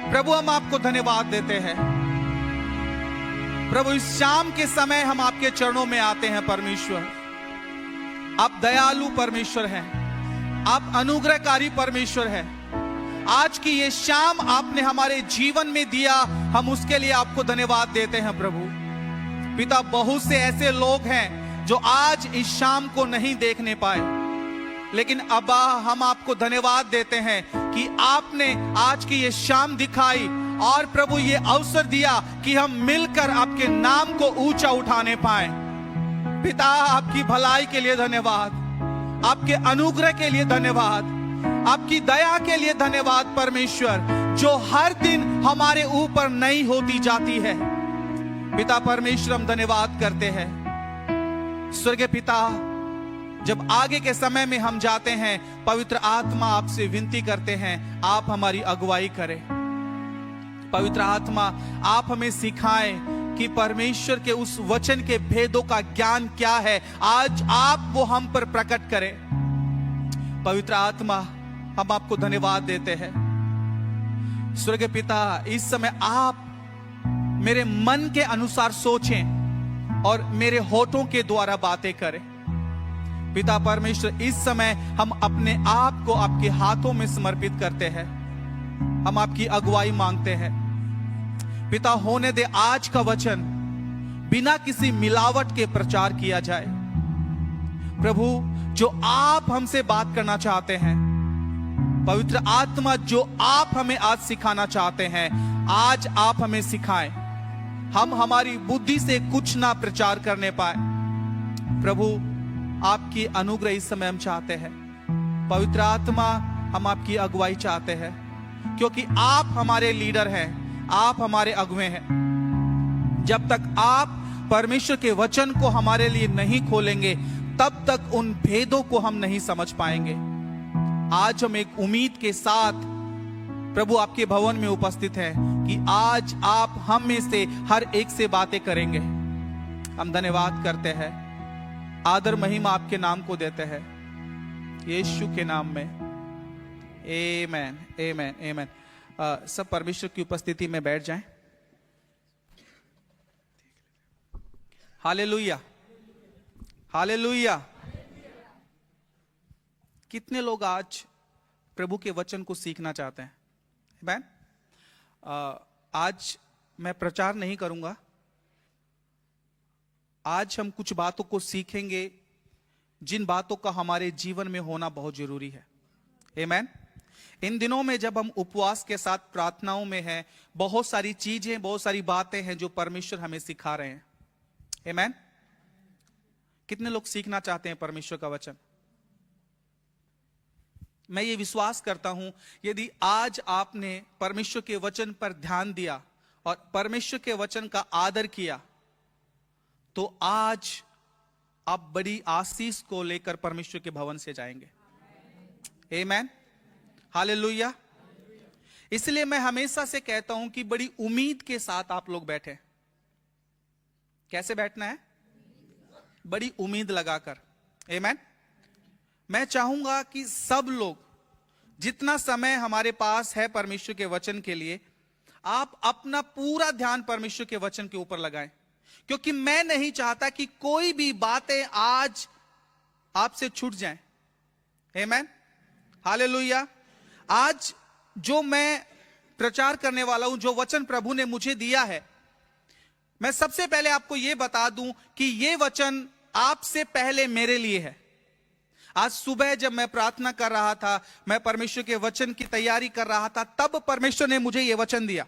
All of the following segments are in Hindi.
प्रभु हम आपको धन्यवाद देते हैं। प्रभु इस शाम के समय हम आपके चरणों में आते हैं। परमेश्वर आप दयालु परमेश्वर हैं, आप अनुग्रहकारी परमेश्वर हैं। आज की ये शाम आपने हमारे जीवन में दिया, हम उसके लिए आपको धन्यवाद देते हैं। प्रभु पिता, बहुत से ऐसे लोग हैं जो आज इस शाम को नहीं देखने पाए, लेकिन अब्बा हम आपको धन्यवाद देते हैं कि आपने आज की ये शाम दिखाई और प्रभु ये अवसर दिया कि हम मिलकर आपके नाम को ऊंचा उठाने पाए। पिता, आपकी भलाई के लिए धन्यवाद, आपके अनुग्रह के लिए धन्यवाद, आपकी दया के लिए धन्यवाद परमेश्वर, जो हर दिन हमारे ऊपर नई होती जाती है। पिता परमेश्वर हम धन्यवाद करते हैं। स्वर्गीय पिता, जब आगे के समय में हम जाते हैं, पवित्र आत्मा आपसे विनती करते हैं आप हमारी अगुवाई करें। पवित्र आत्मा आप हमें सिखाएं कि परमेश्वर के उस वचन के भेदों का ज्ञान क्या है, आज आप वो हम पर प्रकट करें। पवित्र आत्मा हम आपको धन्यवाद देते हैं। स्वर्गीय पिता, इस समय आप मेरे मन के अनुसार सोचें और मेरे होठों के द्वारा बातें करें। पिता परमेश्वर, इस समय हम अपने आप को आपके हाथों में समर्पित करते हैं। हम आपकी अगुवाई मांगते हैं। पिता, होने दे आज का वचन बिना किसी मिलावट के प्रचार किया जाए। प्रभु, जो आप हमसे बात करना चाहते हैं, पवित्र आत्मा जो आप हमें आज सिखाना चाहते हैं, आज आप हमें सिखाएं। हम हमारी बुद्धि से कुछ ना प्रचार करने पाए। प्रभु, आपकी अनुग्रह इस समय हम चाहते हैं। पवित्र आत्मा, हम आपकी अगुवाई चाहते हैं, क्योंकि आप हमारे लीडर हैं, आप हमारे अगुवे हैं। जब तक आप परमेश्वर के वचन को हमारे लिए नहीं खोलेंगे, तब तक उन भेदों को हम नहीं समझ पाएंगे। आज हम एक उम्मीद के साथ प्रभु आपके भवन में उपस्थित हैं कि आज आप हम में से हर एक से बातें करेंगे। हम धन्यवाद करते हैं, आदर महिमा आपके नाम को देते हैं, यीशु के नाम में। आमेन, आमेन, आमेन। सब परमेश्वर की उपस्थिति में बैठ जाएं। Hallelujah, hallelujah. कितने लोग आज प्रभु के वचन को सीखना चाहते हैं? आमेन। आज मैं प्रचार नहीं करूंगा। आज हम कुछ बातों को सीखेंगे जिन बातों का हमारे जीवन में होना बहुत जरूरी है। आमेन। इन दिनों में जब हम उपवास के साथ प्रार्थनाओं में हैं, बहुत सारी चीजें, बहुत सारी बातें हैं जो परमेश्वर हमें सिखा रहे हैं। आमेन। कितने लोग सीखना चाहते हैं परमेश्वर का वचन? मैं ये विश्वास करता हूं, यदि आज आपने परमेश्वर के वचन पर ध्यान दिया और परमेश्वर के वचन का आदर किया, तो आज आप बड़ी आशीष को लेकर परमेश्वर के भवन से जाएंगे। आमेन, हालेलुया। इसलिए मैं हमेशा से कहता हूं कि बड़ी उम्मीद के साथ आप लोग बैठे। कैसे बैठना है? बड़ी उम्मीद लगाकर। आमेन। मैं चाहूंगा कि सब लोग, जितना समय हमारे पास है परमेश्वर के वचन के लिए, आप अपना पूरा ध्यान परमेश्वर के वचन के ऊपर लगाएं, क्योंकि मैं नहीं चाहता कि कोई भी बातें आज आपसे छूट जाएं। आमेन, हालेलुया। आज जो मैं प्रचार करने वाला हूं, जो वचन प्रभु ने मुझे दिया है, मैं सबसे पहले आपको यह बता दूं कि यह वचन आपसे पहले मेरे लिए है। आज सुबह जब मैं प्रार्थना कर रहा था, मैं परमेश्वर के वचन की तैयारी कर रहा था, तब परमेश्वर ने मुझे यह वचन दिया।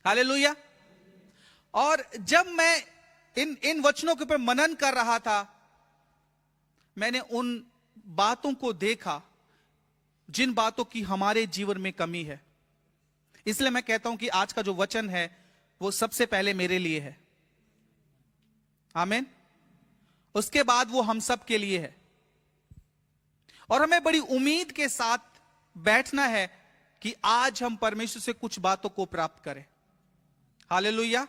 हालेलुया। और जब मैं इन वचनों के ऊपर मनन कर रहा था, मैंने उन बातों को देखा जिन बातों की हमारे जीवन में कमी है। इसलिए मैं कहता हूं कि आज का जो वचन है वो सबसे पहले मेरे लिए है। आमीन। उसके बाद वो हम सब के लिए है। और हमें बड़ी उम्मीद के साथ बैठना है कि आज हम परमेश्वर से कुछ बातों को प्राप्त करें। हालेलुया।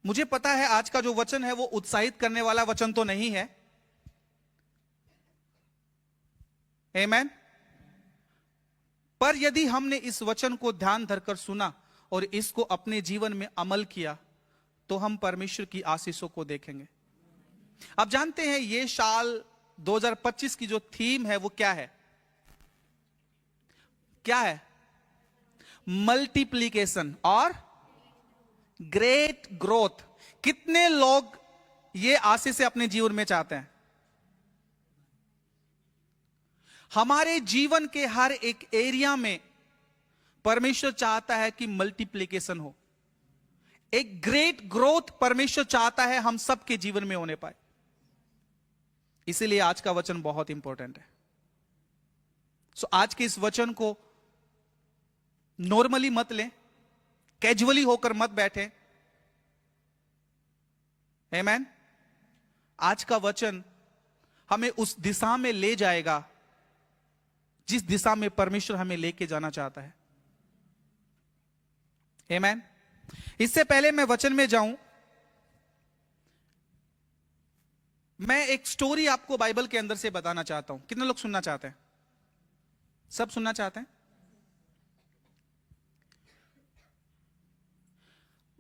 मुझे पता है आज का जो वचन है वो उत्साहित करने वाला वचन तो नहीं है। आमेन। पर यदि हमने इस वचन को ध्यान धरकर सुना और इसको अपने जीवन में अमल किया तो हम परमेश्वर की आशीषों को देखेंगे। आप जानते हैं ये साल 2025 की जो थीम है वो क्या है? क्या है? मल्टीप्लीकेशन और ग्रेट ग्रोथ। कितने लोग ये आशीष से अपने जीवन में चाहते हैं? हमारे जीवन के हर एक एरिया में परमेश्वर चाहता है कि मल्टीप्लीकेशन हो, एक ग्रेट ग्रोथ परमेश्वर चाहता है हम सबके जीवन में होने पाए। इसीलिए आज का वचन बहुत इंपॉर्टेंट है। सो आज के इस वचन को नॉर्मली मत लें, कैजुअली होकर मत बैठे। आमेन। आज का वचन हमें उस दिशा में ले जाएगा जिस दिशा में परमेश्वर हमें लेके जाना चाहता है। आमेन। इससे पहले मैं वचन में जाऊं, मैं एक स्टोरी आपको बाइबल के अंदर से बताना चाहता हूं। कितने लोग सुनना चाहते हैं? सब सुनना चाहते हैं?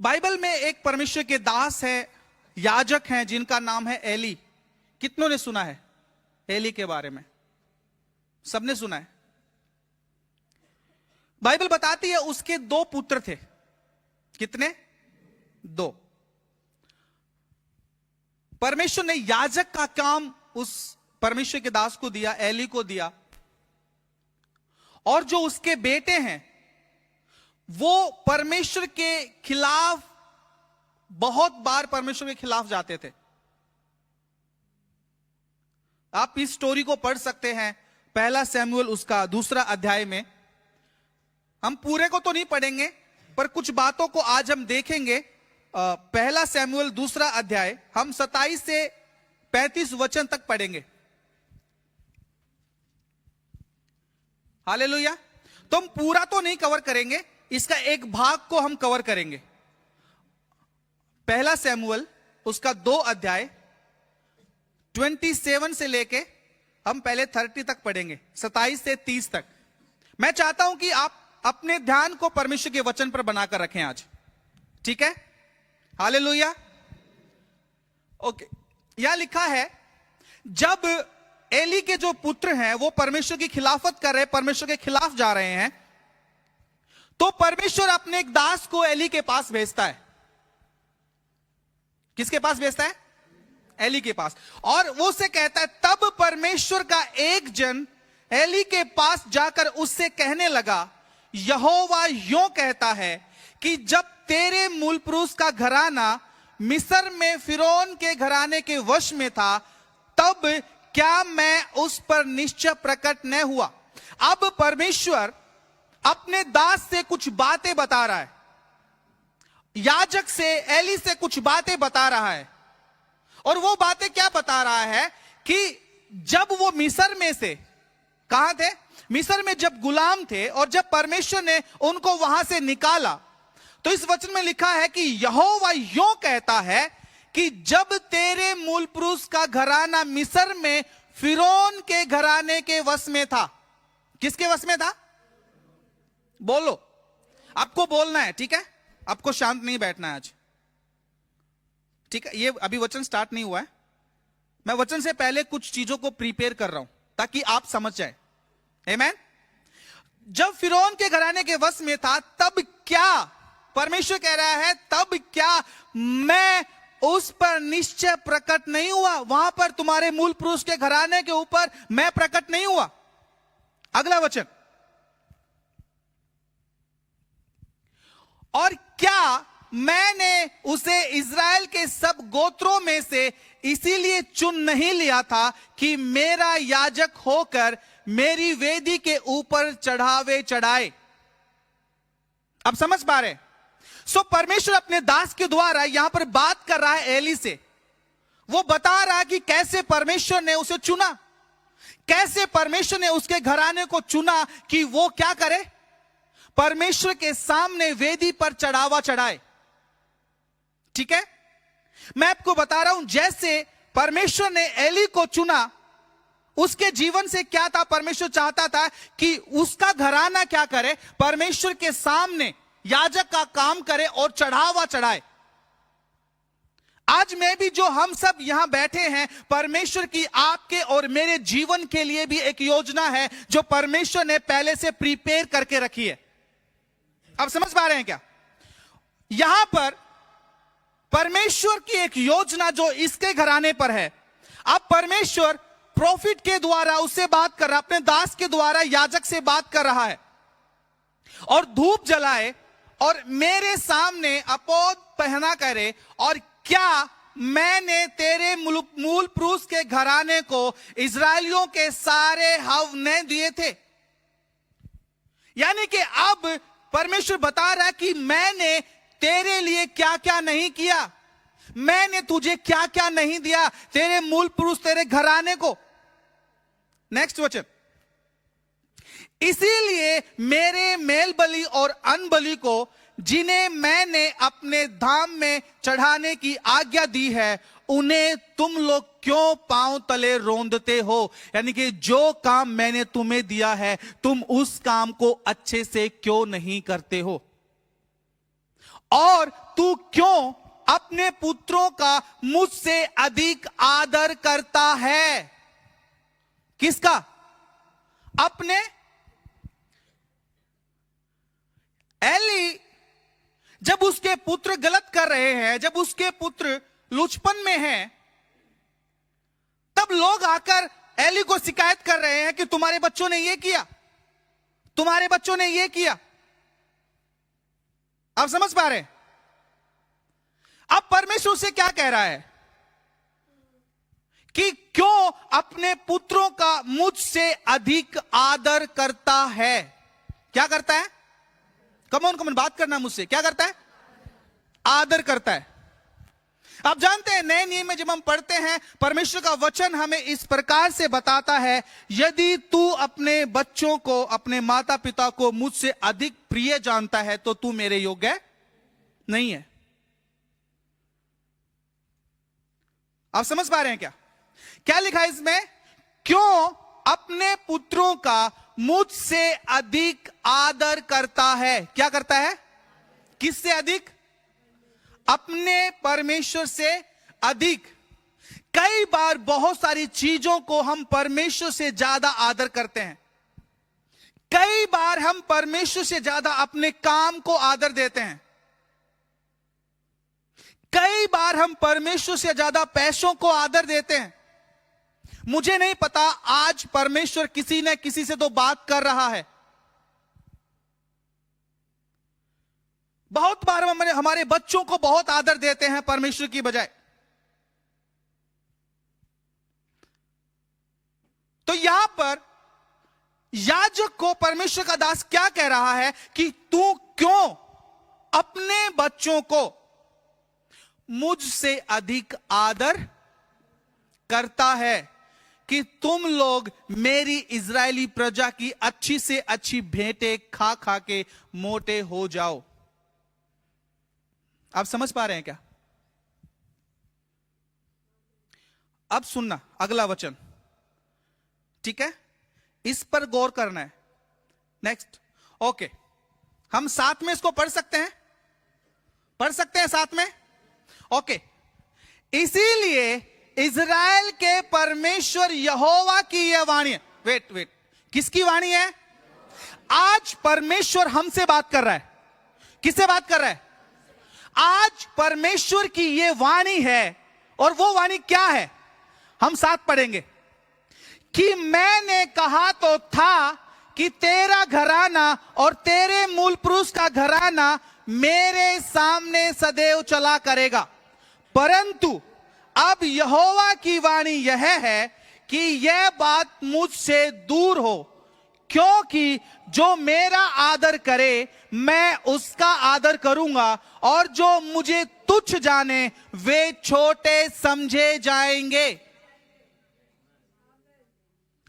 बाइबल में एक परमेश्वर के दास है, याजक हैं, जिनका नाम है एली। कितनों ने सुना है एली के बारे में? सबने सुना है। बाइबल बताती है उसके 2 पुत्र थे। कितने? 2। परमेश्वर ने याजक का काम उस परमेश्वर के दास को दिया, एली को दिया। और जो उसके बेटे हैं वो परमेश्वर के खिलाफ, बहुत बार परमेश्वर के खिलाफ जाते थे। आप इस स्टोरी को पढ़ सकते हैं 1 शमूएल उसका 2 अध्याय में। हम पूरे को तो नहीं पढ़ेंगे पर कुछ बातों को आज हम देखेंगे। 1 शमूएल 2 अध्याय हम 27 से 35 वचन तक पढ़ेंगे। हालेलुया। तो हम पूरा तो नहीं कवर करेंगे, इसका एक भाग को हम कवर करेंगे। 1 शमूएल उसका 2 अध्याय 27 से लेके हम पहले 30 तक पढ़ेंगे, 27 से 30 तक। मैं चाहता हूं कि आप अपने ध्यान को परमेश्वर के वचन पर बनाकर रखें आज। ठीक है? हालेलुया। ओके। यहां लिखा है, जब एली के जो पुत्र हैं वो परमेश्वर की खिलाफत कर रहे, परमेश्वर के खिलाफ जा रहे हैं, तो परमेश्वर अपने एक दास को एली के पास भेजता है। किसके पास भेजता है? एली के पास। और वो उससे कहता है, तब परमेश्वर का एक जन एली के पास जाकर उससे कहने लगा, यहोवा यूं कहता है कि जब तेरे मूल पुरुष का घराना मिस्र में फिरौन के घराने के वश में था, तब क्या मैं उस पर निश्चय प्रकट न हुआ? अब परमेश्वर अपने दास से कुछ बातें बता रहा है, याजक से, एली से कुछ बातें बता रहा है। और वो बातें क्या बता रहा है कि जब वो मिस्र में से, कहां थे? मिस्र में जब गुलाम थे, और जब परमेश्वर ने उनको वहां से निकाला, तो इस वचन में लिखा है कि यहोवा यूं कहता है कि जब तेरे मूल पुरुष का घराना मिस्र में फिरौन के घराने के वश में था। किसके वश में था? बोलो, आपको बोलना है। ठीक है? आपको शांत नहीं बैठना है आज। ठीक है? ये अभी वचन स्टार्ट नहीं हुआ है, मैं वचन से पहले कुछ चीजों को प्रिपेयर कर रहा हूं ताकि आप समझ जाए। आमेन। जब फिरौन के घराने के वश में था, तब क्या, परमेश्वर कह रहा है, तब क्या मैं उस पर निश्चय प्रकट नहीं हुआ? वहां पर तुम्हारे मूल पुरुष के घराने के ऊपर मैं प्रकट नहीं हुआ? अगला वचन, और क्या मैंने उसे इज़राइल के सब गोत्रों में से इसीलिए चुन नहीं लिया था कि मेरा याजक होकर मेरी वेदी के ऊपर चढ़ावे चढ़ाए? अब समझ पा रहे? सो परमेश्वर अपने दास के द्वारा यहां पर बात कर रहा है एली से। वो बता रहा है कि कैसे परमेश्वर ने उसे चुना, कैसे परमेश्वर ने उसके घराने को चुना कि वो क्या करे, परमेश्वर के सामने वेदी पर चढ़ावा चढ़ाए। ठीक है? मैं आपको बता रहा हूं, जैसे परमेश्वर ने एली को चुना उसके जीवन से क्या था? परमेश्वर चाहता था कि उसका घराना क्या करे? परमेश्वर के सामने याजक का काम करे और चढ़ावा चढ़ाए। आज में भी जो हम सब यहां बैठे हैं, परमेश्वर की आपके और मेरे जीवन के लिए भी एक योजना है जो परमेश्वर ने पहले से प्रिपेयर करके रखी है। अब समझ पा रहे हैं क्या? यहां पर परमेश्वर की एक योजना जो इसके घराने पर है। अब परमेश्वर प्रॉफिट के द्वारा उससे बात कर रहा है, अपने दास के द्वारा याजक से बात कर रहा है, और धूप जलाए और मेरे सामने अपोद पहना करे, और क्या मैंने तेरे मूल पुरुष के घराने को इजरायलियों के सारे हव ने दिए थे। यानी कि अब परमेश्वर बता रहा है कि मैंने तेरे लिए क्या क्या नहीं किया, मैंने तुझे क्या क्या नहीं दिया, तेरे मूल पुरुष तेरे घराने को। नेक्स्ट वचन, इसीलिए मेरे मेल बलि और अन्न बलि को जिन्हें मैंने अपने धाम में चढ़ाने की आज्ञा दी है, उन्हें तुम लोग क्यों पांव तले रौंदते हो? यानी कि जो काम मैंने तुम्हें दिया है, तुम उस काम को अच्छे से क्यों नहीं करते हो? और तू क्यों अपने पुत्रों का मुझसे अधिक आदर करता है? किसका? अपने। एली जब उसके पुत्र गलत कर रहे हैं, जब उसके पुत्र लुचपन में हैं, तब लोग आकर एली को शिकायत कर रहे हैं कि तुम्हारे बच्चों ने ये किया, तुम्हारे बच्चों ने ये किया। आप समझ पा रहे हैं? अब परमेश्वर से क्या कह रहा है कि क्यों अपने पुत्रों का मुझसे अधिक आदर करता है? क्या करता है? कमोन बात करना मुझसे। क्या करता है? आदर करता है। आप जानते हैं नए नियम में जब हम पढ़ते हैं, परमेश्वर का वचन हमें इस प्रकार से बताता है, यदि तू अपने बच्चों को, अपने माता पिता को मुझसे अधिक प्रिय जानता है तो तू मेरे योग्य नहीं है। आप समझ पा रहे हैं क्या? क्या लिखा है इसमें? क्यों अपने पुत्रों का मुझसे अधिक आदर करता है? क्या करता है? किससे अधिक? अपने परमेश्वर से अधिक। कई बार बहुत सारी चीजों को हम परमेश्वर से ज्यादा आदर करते हैं। कई बार हम परमेश्वर से ज्यादा अपने काम को आदर देते हैं। कई बार हम परमेश्वर से ज्यादा पैसों को आदर देते हैं। मुझे नहीं पता, आज परमेश्वर किसी न किसी से तो बात कर रहा है। बहुत बार हम हमारे बच्चों को बहुत आदर देते हैं परमेश्वर की बजाय। तो यहां पर याजक को परमेश्वर का दास क्या कह रहा है कि तू क्यों अपने बच्चों को मुझसे अधिक आदर करता है कि तुम लोग मेरी इजरायली प्रजा की अच्छी से अच्छी भेंटें खा खा के मोटे हो जाओ। आप समझ पा रहे हैं क्या? अब सुनना अगला वचन, ठीक है? इस पर गौर करना है। नेक्स्ट, ओके, हम साथ में इसको पढ़ सकते हैं? पढ़ सकते हैं साथ में? ओके, इसीलिए इजराइल के परमेश्वर यहोवा की यह वाणी है। वेट, किसकी वाणी है? आज परमेश्वर हमसे बात कर रहा है। किससे बात कर रहा है? आज परमेश्वर की यह वाणी है। और वो वाणी क्या है? हम साथ पढ़ेंगे कि मैंने कहा तो था कि तेरा घराना और तेरे मूल पुरुष का घराना मेरे सामने सदैव चला करेगा, परंतु अब यहोवा की वाणी यह है कि यह बात मुझसे दूर हो, क्योंकि जो मेरा आदर करे मैं उसका आदर करूंगा, और जो मुझे तुच्छ जाने वे छोटे समझे जाएंगे।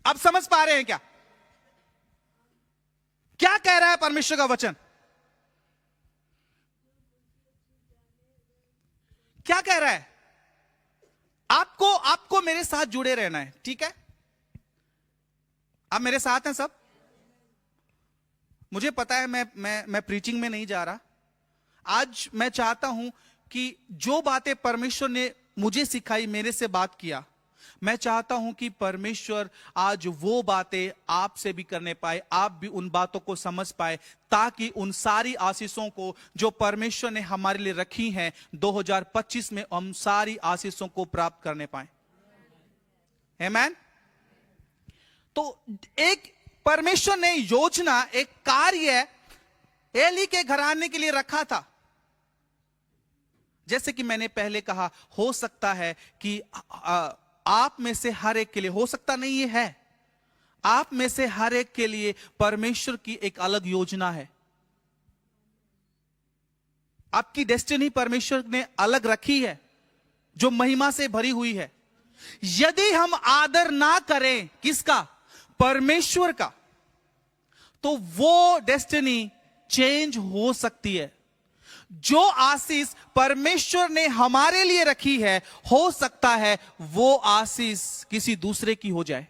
अब समझ पा रहे हैं क्या? क्या कह रहा है परमेश्वर का वचन? क्या कह रहा है? आपको मेरे साथ जुड़े रहना है, ठीक है? आप मेरे साथ हैं सब? मुझे पता है मैं प्रीचिंग में नहीं जा रहा। आज मैं चाहता हूं कि जो बातें परमेश्वर ने मुझे सिखाई, मेरे से बात किया, मैं चाहता हूं कि परमेश्वर आज वो बातें आपसे भी करने पाए, आप भी उन बातों को समझ पाए, ताकि उन सारी आशीषों को जो परमेश्वर ने हमारे लिए रखी हैं 2025 में, हम सारी आशीषों को प्राप्त करने पाए। आमीन। तो एक परमेश्वर ने योजना, एक कार्य एली के घराने के लिए रखा था। जैसे कि मैंने पहले कहा, हो सकता है कि आप में से हर एक के लिए, हो सकता नहीं ये है, आप में से हर एक के लिए परमेश्वर की एक अलग योजना है। आपकी डेस्टिनी परमेश्वर ने अलग रखी है, जो महिमा से भरी हुई है। यदि हम आदर ना करें किसका? परमेश्वर का, तो वो डेस्टिनी चेंज हो सकती है। जो आशीष परमेश्वर ने हमारे लिए रखी है, हो सकता है वो आशीष किसी दूसरे की हो जाए।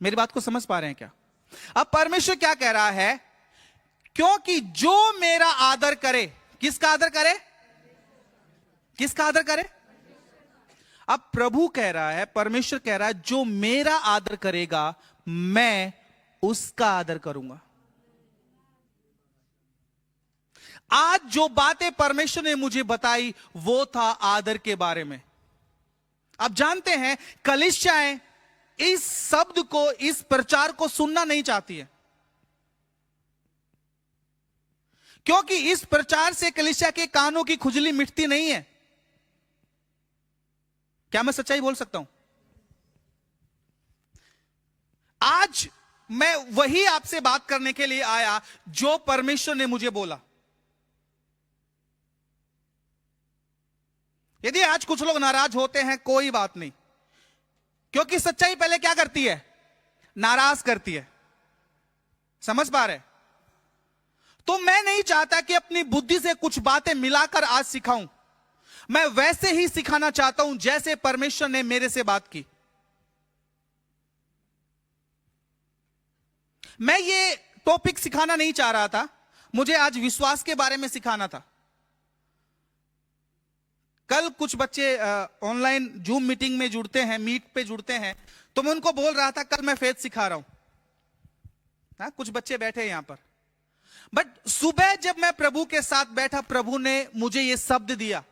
मेरी बात को समझ पा रहे हैं क्या? अब परमेश्वर क्या कह रहा है? क्योंकि जो मेरा आदर करे, किसका आदर करे? किसका आदर करे? अब प्रभु कह रहा है, परमेश्वर कह रहा है, जो मेरा आदर करेगा मैं उसका आदर करूंगा। आज जो बातें परमेश्वर ने मुझे बताई वो था आदर के बारे में। आप जानते हैं कलीसियाएं इस शब्द को, इस प्रचार को सुनना नहीं चाहती है, क्योंकि इस प्रचार से कलीसिया के कानों की खुजली मिटती नहीं है। क्या मैं सच्चाई बोल सकता हूं? आज मैं वही आपसे बात करने के लिए आया जो परमेश्वर ने मुझे बोला। यदि आज कुछ लोग नाराज होते हैं, कोई बात नहीं, क्योंकि सच्चाई पहले क्या करती है? नाराज करती है। समझ पा रहे? तो मैं नहीं चाहता कि अपनी बुद्धि से कुछ बातें मिलाकर आज सिखाऊं। मैं वैसे ही सिखाना चाहता हूं जैसे परमेश्वर ने मेरे से बात की। मैं ये टॉपिक सिखाना नहीं चाह रहा था, मुझे आज विश्वास के बारे में सिखाना था। कल कुछ बच्चे ऑनलाइन जूम मीटिंग में जुड़ते हैं, मीट पे जुड़ते हैं, तो मैं उनको बोल रहा था कल मैं फेथ सिखा रहा हूं। कुछ बच्चे बैठे यहां पर, बट सुबह जब मैं प्रभु के साथ बैठा, प्रभु ने मुझे यह शब्द दिया।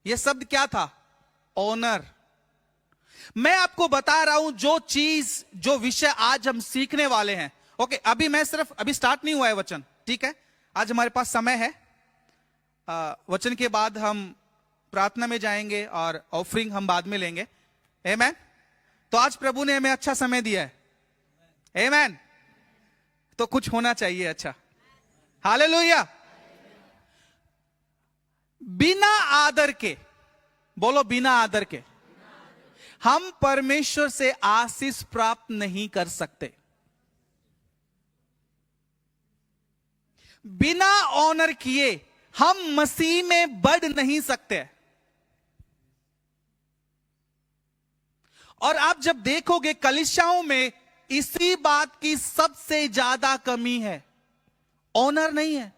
यह शब्द क्या था? ऑनर। मैं आपको बता रहा हूं जो चीज, जो विषय आज हम सीखने वाले हैं। ओके, अभी स्टार्ट नहीं हुआ है वचन, ठीक है? आज हमारे पास समय है। वचन के बाद हम प्रार्थना में जाएंगे और ऑफरिंग हम बाद में लेंगे। आमीन। तो आज प्रभु ने हमें अच्छा समय दिया है। आमीन। तो कुछ होना चाहिए अच्छा। हालेलुया। बिना आदर के, बोलो बिना आदर के, हम परमेश्वर से आशीष प्राप्त नहीं कर सकते। बिना ऑनर किए हम मसीह में बढ़ नहीं सकते। और आप जब देखोगे कलीसियाओं में इसी बात की सबसे ज्यादा कमी है, ऑनर नहीं है।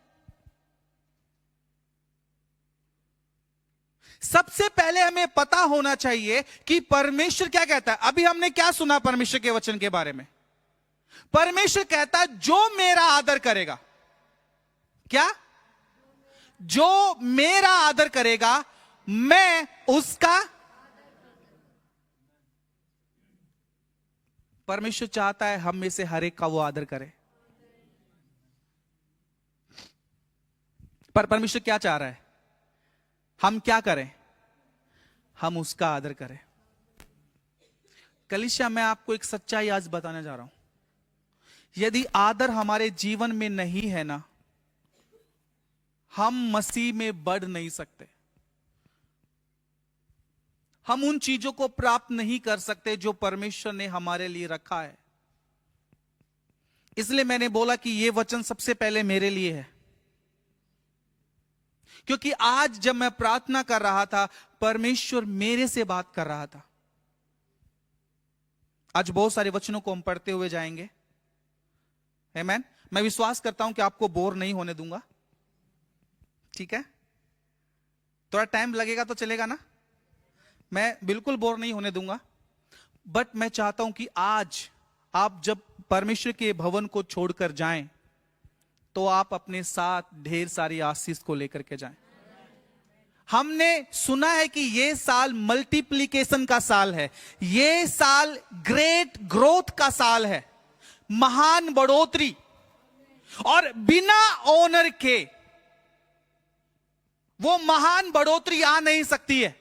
सबसे पहले हमें पता होना चाहिए कि परमेश्वर क्या कहता है। अभी हमने क्या सुना परमेश्वर के वचन के बारे में? परमेश्वर कहता है जो मेरा आदर करेगा, क्या? जो मेरा आदर करेगा मैं उसका। परमेश्वर चाहता है हम में से हर एक का वो आदर करे। पर परमेश्वर क्या चाह रहा है? हम क्या करें? हम उसका आदर करें। कलीसिया, मैं आपको एक सच्चाई आज बताने जा रहा हूं। यदि आदर हमारे जीवन में नहीं है ना, हम मसीह में बढ़ नहीं सकते। हम उन चीजों को प्राप्त नहीं कर सकते जो परमेश्वर ने हमारे लिए रखा है। इसलिए मैंने बोला कि यह वचन सबसे पहले मेरे लिए है, क्योंकि आज जब मैं प्रार्थना कर रहा था, परमेश्वर मेरे से बात कर रहा था। आज बहुत सारे वचनों को हम पढ़ते हुए जाएंगे। आमीन। मैं विश्वास करता हूं कि आपको बोर नहीं होने दूंगा। ठीक है, थोड़ा टाइम लगेगा तो चलेगा ना, मैं बिल्कुल बोर नहीं होने दूंगा। बट मैं चाहता हूं कि आज आप जब परमेश्वर के भवन को छोड़कर जाएं तो आप अपने साथ ढेर सारी आशीष को लेकर के जाएं। हमने सुना है कि ये साल मल्टीप्लिकेशन का साल है, ये साल ग्रेट ग्रोथ का साल है, महान बढ़ोतरी। और बिना ऑनर के वो महान बढ़ोतरी आ नहीं सकती है।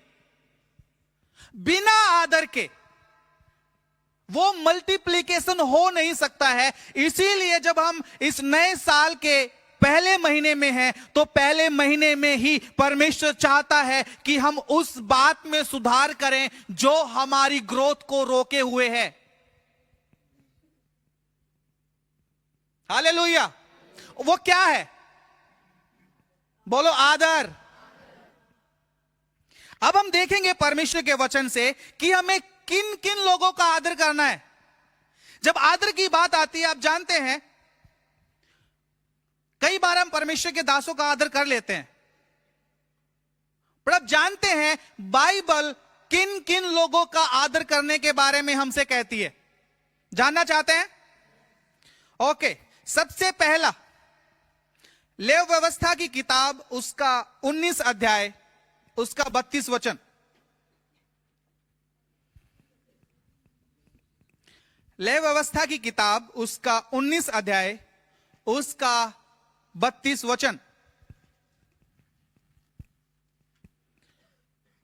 बिना आदर के वो मल्टीप्लिकेशन हो नहीं सकता है। इसीलिए जब हम इस नए साल के पहले महीने में हैं तो पहले महीने में ही परमेश्वर चाहता है कि हम उस बात में सुधार करें जो हमारी ग्रोथ को रोके हुए है। हालेलुया। वो क्या है? बोलो, आदर। अब हम देखेंगे परमेश्वर के वचन से कि हमें किन किन लोगों का आदर करना है। जब आदर की बात आती है, आप जानते हैं कई बार हम परमेश्वर के दासों का आदर कर लेते हैं, पर अब जानते हैं बाइबल किन किन लोगों का आदर करने के बारे में हमसे कहती है। जानना चाहते हैं? ओके, सबसे पहला लेव व्यवस्था की किताब उसका 19 अध्याय उसका 32 वचन। लेव व्यवस्था की किताब उसका 19 अध्याय उसका 32 वचन।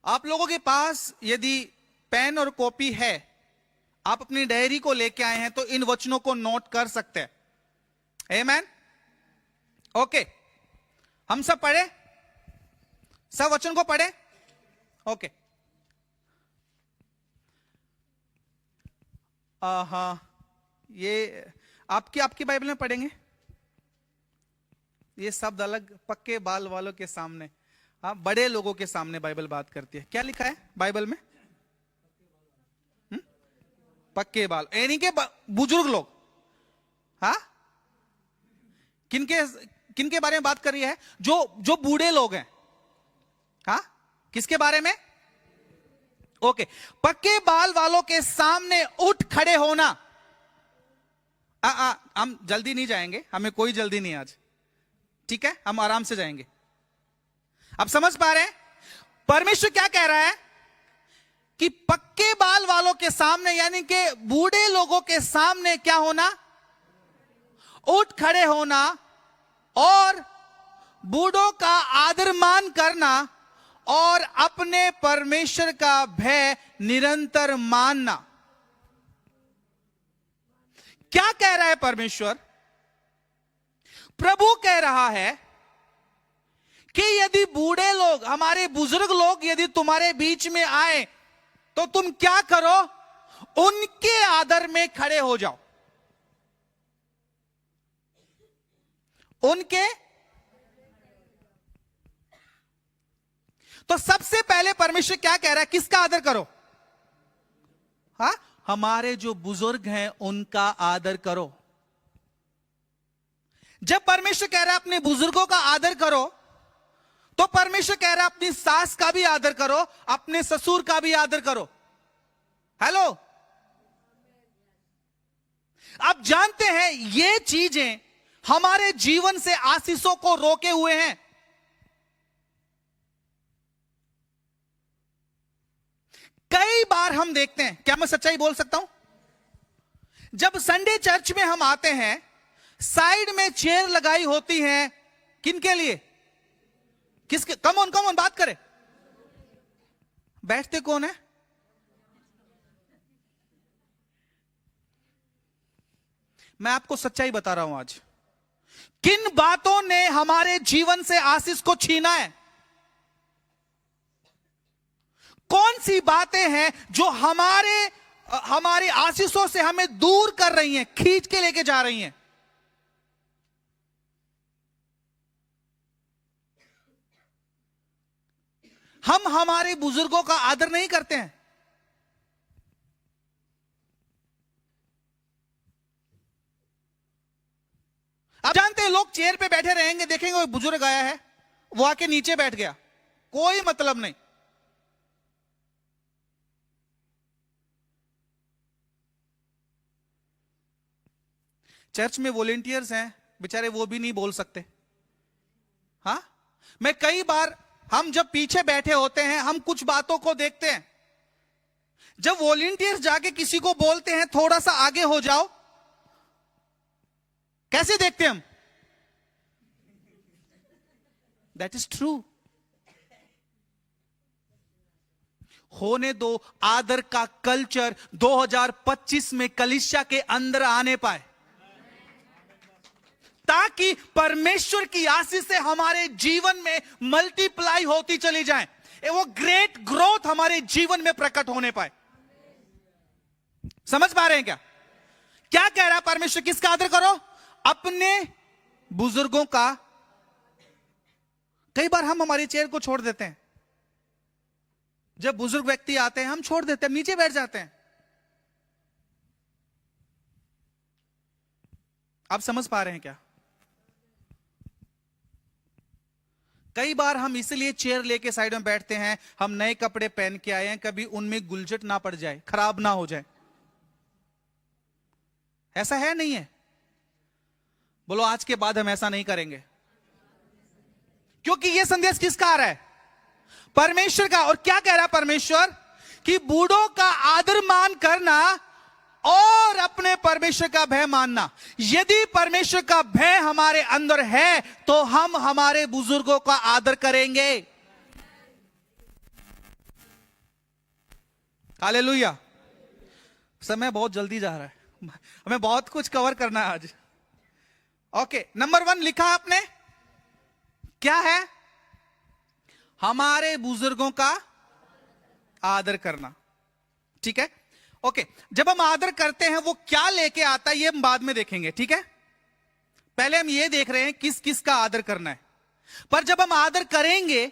आप लोगों के पास यदि पेन और कॉपी है, आप अपनी डायरी को लेके आए हैं तो इन वचनों को नोट कर सकते हैं। आमीन। ओके, हम सब पढ़े, सब वचन को पढ़े। ओके, ये आपकी बाइबल में पढ़ेंगे। ये शब्द अलग, पक्के बाल वालों के सामने, बड़े लोगों के सामने बाइबल बात करती है। क्या लिखा है बाइबल में? पक्के बाल, यानी के बुजुर्ग लोग। हाँ, किनके बारे में बात कर रही है? जो बूढ़े लोग हैं। हाँ, किसके बारे में? ओके, पक्के बाल वालों के सामने उठ खड़े होना। हम जल्दी नहीं जाएंगे, हमें कोई जल्दी नहीं आज, ठीक है, हम आराम से जाएंगे। आप समझ पा रहे हैं परमेश्वर क्या कह रहा है? कि पक्के बाल वालों के सामने, यानी कि बूढ़े लोगों के सामने क्या होना? उठ खड़े होना और बूढ़ों का आदर मान करना और अपने परमेश्वर का भय निरंतर मानना। क्या कह रहा है परमेश्वर? प्रभु कह रहा है कि यदि बूढ़े लोग, हमारे बुजुर्ग लोग यदि तुम्हारे बीच में आए तो तुम क्या करो? उनके आदर में खड़े हो जाओ। उनके, तो सबसे पहले परमेश्वर क्या कह रहा है? किसका आदर करो? हाँ, हमारे जो बुजुर्ग हैं उनका आदर करो। जब परमेश्वर कह रहा है अपने बुजुर्गों का आदर करो, तो परमेश्वर कह रहा है अपनी सास का भी आदर करो, अपने ससुर का भी आदर करो। हेलो, आप जानते हैं ये चीजें हमारे जीवन से आशीषों को रोके हुए हैं। कई बार हम देखते हैं, क्या मैं सच्चाई बोल सकता हूं? जब संडे चर्च में हम आते हैं, साइड में चेयर लगाई होती है, किनके लिए? किसके? कम ऑन बात करें। बैठते कौन है? मैं आपको सच्चाई बता रहा हूं आज। किन बातों ने हमारे जीवन से आशीष को छीना है? कौन सी बातें हैं जो हमारे आशीषों से हमें दूर कर रही हैं, खींच के लेके जा रही हैं? हम हमारे बुजुर्गों का आदर नहीं करते हैं। आप जानते हैं लोग चेयर पे बैठे रहेंगे, देखेंगे कोई बुजुर्ग आया है, वो आके नीचे बैठ गया, कोई मतलब नहीं। चर्च में वॉलेंटियर्स हैं, बेचारे वो भी नहीं बोल सकते। हाँ, मैं कई बार, हम जब पीछे बैठे होते हैं, हम कुछ बातों को देखते हैं, जब वॉलेंटियर्स जाके किसी को बोलते हैं थोड़ा सा आगे हो जाओ, कैसे देखते हम? That is true. होने दो आदर का कल्चर 2025 में कलीसिया के अंदर आने पाए, ताकि परमेश्वर की आशीष से हमारे जीवन में मल्टीप्लाई होती चली जाए, वो ग्रेट ग्रोथ हमारे जीवन में प्रकट होने पाए। समझ पा रहे हैं क्या? क्या कह रहा है परमेश्वर? किसका आदर करो? अपने बुजुर्गों का। कई बार हम हमारी चेयर को छोड़ देते हैं, जब बुजुर्ग व्यक्ति आते हैं हम छोड़ देते हैं, नीचे बैठ जाते हैं। आप समझ पा रहे हैं क्या? कई बार हम इसलिए चेयर लेके साइड में बैठते हैं, हम नए कपड़े पहन के आए हैं, कभी उनमें गुलझट ना पड़ जाए, खराब ना हो जाए। ऐसा है नहीं है? बोलो आज के बाद हम ऐसा नहीं करेंगे, क्योंकि यह संदेश किसका आ रहा है? परमेश्वर का। और क्या कह रहा है परमेश्वर? कि बूढ़ों का आदर मान करना और अपने परमेश्वर का भय मानना। यदि परमेश्वर का भय हमारे अंदर है तो हम हमारे बुजुर्गों का आदर करेंगे। हालेलुया। समय बहुत जल्दी जा रहा है, हमें बहुत कुछ कवर करना है आज। ओके, नंबर 1 लिखा आपने, क्या है? हमारे बुजुर्गों का आदर करना। ठीक है, ओके। जब हम आदर करते हैं वो क्या लेके आता है ये हम बाद में देखेंगे, ठीक है? पहले हम ये देख रहे हैं किस किस का आदर करना है। पर जब हम आदर करेंगे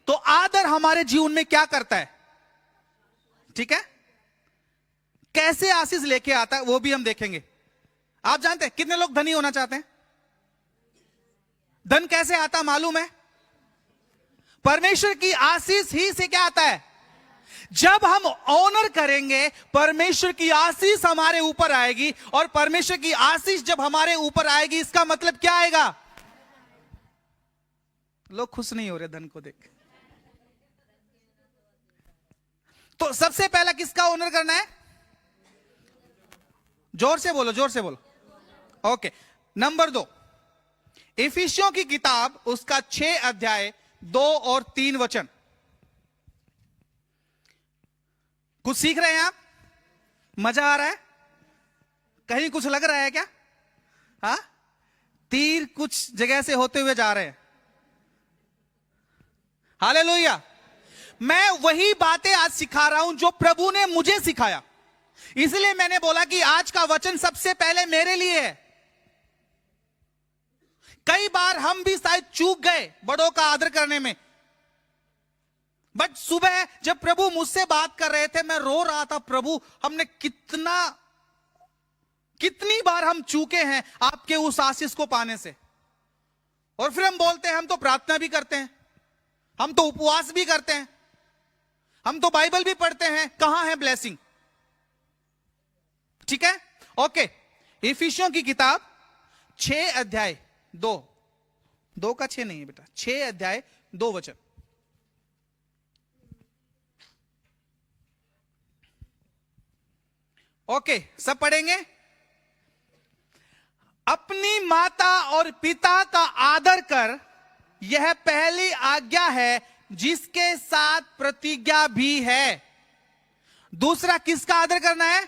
तो आदर हमारे जीवन में क्या करता है, ठीक है? कैसे आशीष लेके आता है वो भी हम देखेंगे। आप जानते हैं कितने लोग धनी होना चाहते हैं? धन कैसे आता मालूम है? परमेश्वर की आशीष ही से क्या आता है? जब हम ऑनर करेंगे परमेश्वर की आशीष हमारे ऊपर आएगी, और परमेश्वर की आशीष जब हमारे ऊपर आएगी इसका मतलब क्या आएगा? लोग खुश नहीं हो रहे धन को देख। तो सबसे पहला किसका ऑनर करना है? जोर से बोलो, जोर से बोलो। ओके, नंबर 2 इफिसियों की किताब उसका 6 अध्याय 2 और 3 वचन। कुछ सीख रहे हैं आप? मजा आ रहा है? कहीं कुछ लग रहा है क्या? हाँ, तीर कुछ जगह से होते हुए जा रहे हैं। हालेलुया। मैं वही बातें आज सिखा रहा हूं जो प्रभु ने मुझे सिखाया, इसलिए मैंने बोला कि आज का वचन सबसे पहले मेरे लिए है। कई बार हम भी शायद चूक गए बड़ों का आदर करने में, बट सुबह जब प्रभु मुझसे बात कर रहे थे मैं रो रहा था, प्रभु हमने कितनी बार हम चूके हैं आपके उस आशीष को पाने से। और फिर हम बोलते हैं हम तो प्रार्थना भी करते हैं, हम तो उपवास भी करते हैं, हम तो बाइबल भी पढ़ते हैं, कहां है ब्लेसिंग? ठीक है, ओके। इफिसियों की किताब 6 अध्याय 2 का 6 नहीं है बेटा, 6 अध्याय 2 वचन। ओके, सब पढ़ेंगे। अपनी माता और पिता का आदर कर, यह पहली आज्ञा है जिसके साथ प्रतिज्ञा भी है। दूसरा किसका आदर करना है?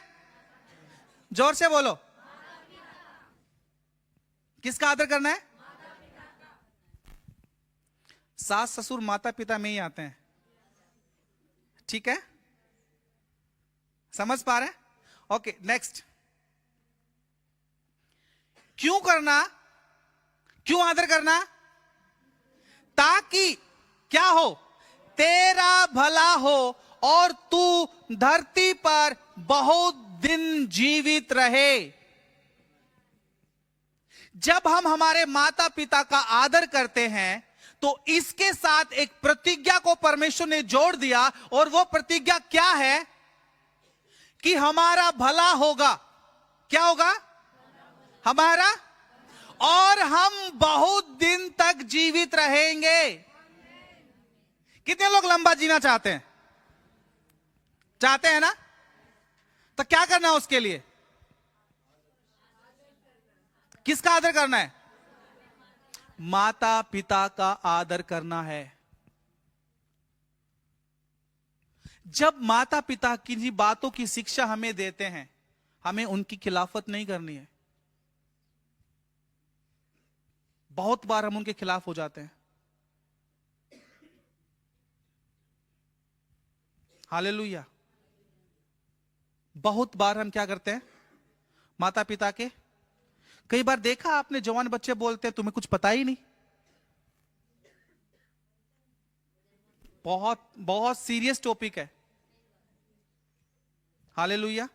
जोर से बोलो, किसका आदर करना है? सास ससुर माता पिता में ही आते हैं, ठीक है? समझ पा रहे हैं? Okay, next. क्यों करना? क्यों आदर करना? ताकि क्या हो? तेरा भला हो और तू धरती पर बहुत दिन जीवित रहे। जब हम हमारे माता पिता का आदर करते हैं तो इसके साथ एक प्रतिज्ञा को परमेश्वर ने जोड़ दिया, और वो प्रतिज्ञा क्या है कि हमारा भला होगा। क्या होगा? हमारा, और हम बहुत दिन तक जीवित रहेंगे। कितने लोग लंबा जीना चाहते हैं? चाहते हैं ना? तो क्या करना है उसके लिए? किसका आदर करना है? माता पिता का आदर करना है। जब माता पिता किन्हीं बातों की शिक्षा हमें देते हैं, हमें उनकी खिलाफत नहीं करनी है। बहुत बार हम उनके खिलाफ हो जाते हैं। हालेलुया। बहुत बार हम क्या करते हैं? माता पिता के, कई बार देखा आपने जवान बच्चे बोलते हैं तुम्हें कुछ पता ही नहीं। बहुत बहुत सीरियस टॉपिक है। हालेलुया।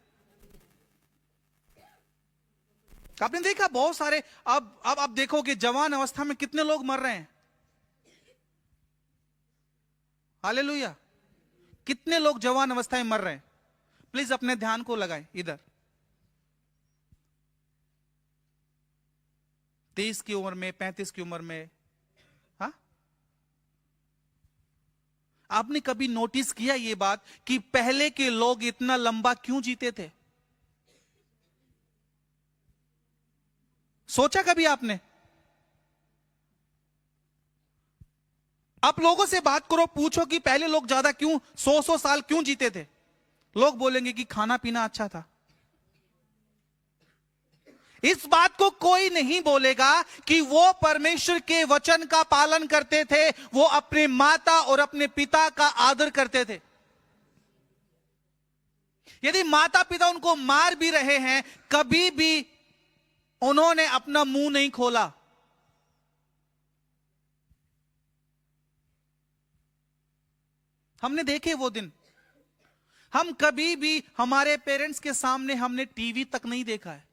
आपने देखा बहुत सारे, अब देखोगे जवान अवस्था में कितने लोग मर रहे हैं। हालेलुया। कितने लोग जवान अवस्था में मर रहे हैं। प्लीज अपने ध्यान को लगाएं इधर। 30 की उम्र में, 35 की उम्र में। हाँ, आपने कभी नोटिस किया ये बात कि पहले के लोग इतना लंबा क्यों जीते थे? सोचा कभी आपने? आप लोगों से बात करो, पूछो कि पहले लोग ज्यादा क्यों 100 साल क्यों जीते थे? लोग बोलेंगे कि खाना पीना अच्छा था। इस बात को कोई नहीं बोलेगा कि वो परमेश्वर के वचन का पालन करते थे, वो अपने माता और अपने पिता का आदर करते थे। यदि माता पिता उनको मार भी रहे हैं, कभी भी उन्होंने अपना मुंह नहीं खोला। हमने देखे वो दिन। हम कभी भी हमारे पेरेंट्स के सामने हमने टीवी तक नहीं देखा है।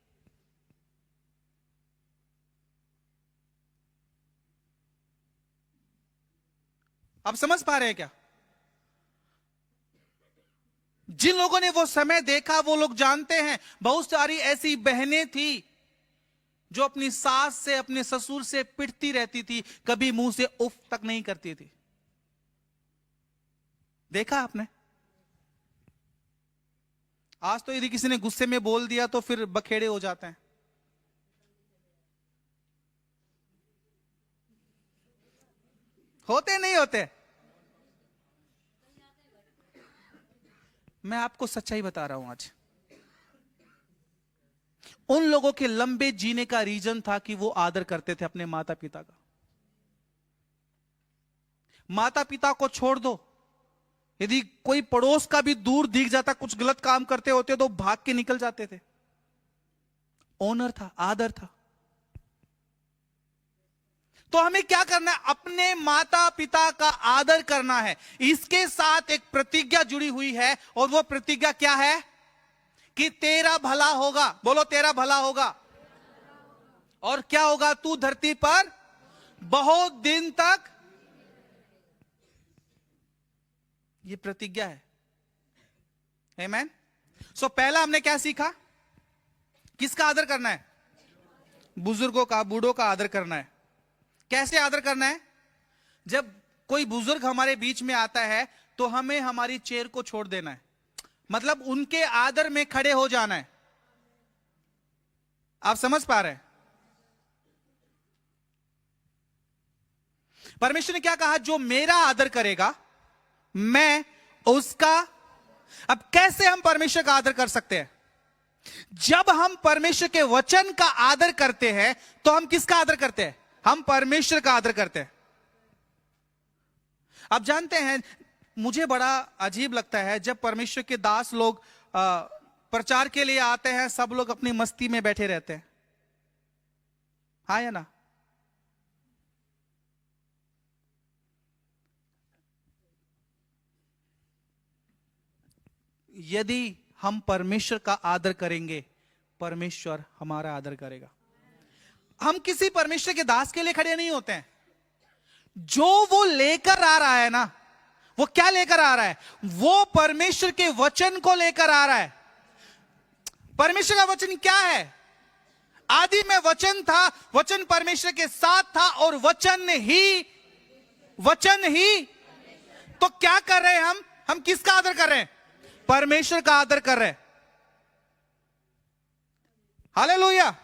आप समझ पा रहे हैं क्या? जिन लोगों ने वो समय देखा वो लोग जानते हैं, बहुत सारी ऐसी बहनें थी जो अपनी सास से, अपने ससुर से पिटती रहती थी, कभी मुंह से उफ तक नहीं करती थी। देखा आपने? आज तो यदि किसी ने गुस्से में बोल दिया तो फिर बखेड़े हो जाते हैं। होते नहीं होते? मैं आपको सच्चाई बता रहा हूं आज। उन लोगों के लंबे जीने का रीजन था कि वो आदर करते थे अपने माता पिता का। माता पिता को छोड़ दो, यदि कोई पड़ोस का भी दूर दिख जाता कुछ गलत काम करते होते तो भाग के निकल जाते थे। ऑनर था, आदर था। तो हमें क्या करना है? अपने माता पिता का आदर करना है। इसके साथ एक प्रतिज्ञा जुड़ी हुई है, और वो प्रतिज्ञा क्या है? कि तेरा भला होगा। बोलो, तेरा भला होगा। और क्या होगा? तू धरती पर बहुत दिन तक। ये प्रतिज्ञा है। आमीन। सो पहला हमने क्या सीखा? किसका आदर करना है? बुजुर्गों का, बूढ़ों का आदर करना है। कैसे आदर करना है? जब कोई बुजुर्ग हमारे बीच में आता है तो हमें हमारी चेयर को छोड़ देना है, मतलब उनके आदर में खड़े हो जाना है। आप समझ पा रहे हैं? परमेश्वर ने क्या कहा? जो मेरा आदर करेगा मैं उसका। अब कैसे हम परमेश्वर का आदर कर सकते हैं? जब हम परमेश्वर के वचन का आदर करते हैं तो हम किसका आदर करते हैं? हम परमेश्वर का आदर करते हैं। आप जानते हैं, मुझे बड़ा अजीब लगता है जब परमेश्वर के दास लोग प्रचार के लिए आते हैं, सब लोग अपनी मस्ती में बैठे रहते हैं। हाँ या ना? यदि हम परमेश्वर का आदर करेंगे, परमेश्वर हमारा आदर करेगा। हम किसी परमेश्वर के दास के लिए खड़े नहीं होते हैं। जो वो लेकर आ रहा है ना, वो क्या लेकर आ रहा है? वो परमेश्वर के वचन को लेकर आ रहा है। परमेश्वर का वचन क्या है? आदि में वचन था, वचन परमेश्वर के साथ था और वचन ही। तो क्या कर रहे हैं हम किसका आदर कर रहे हैं? परमेश्वर का आदर कर रहे हैं। हालेलुया।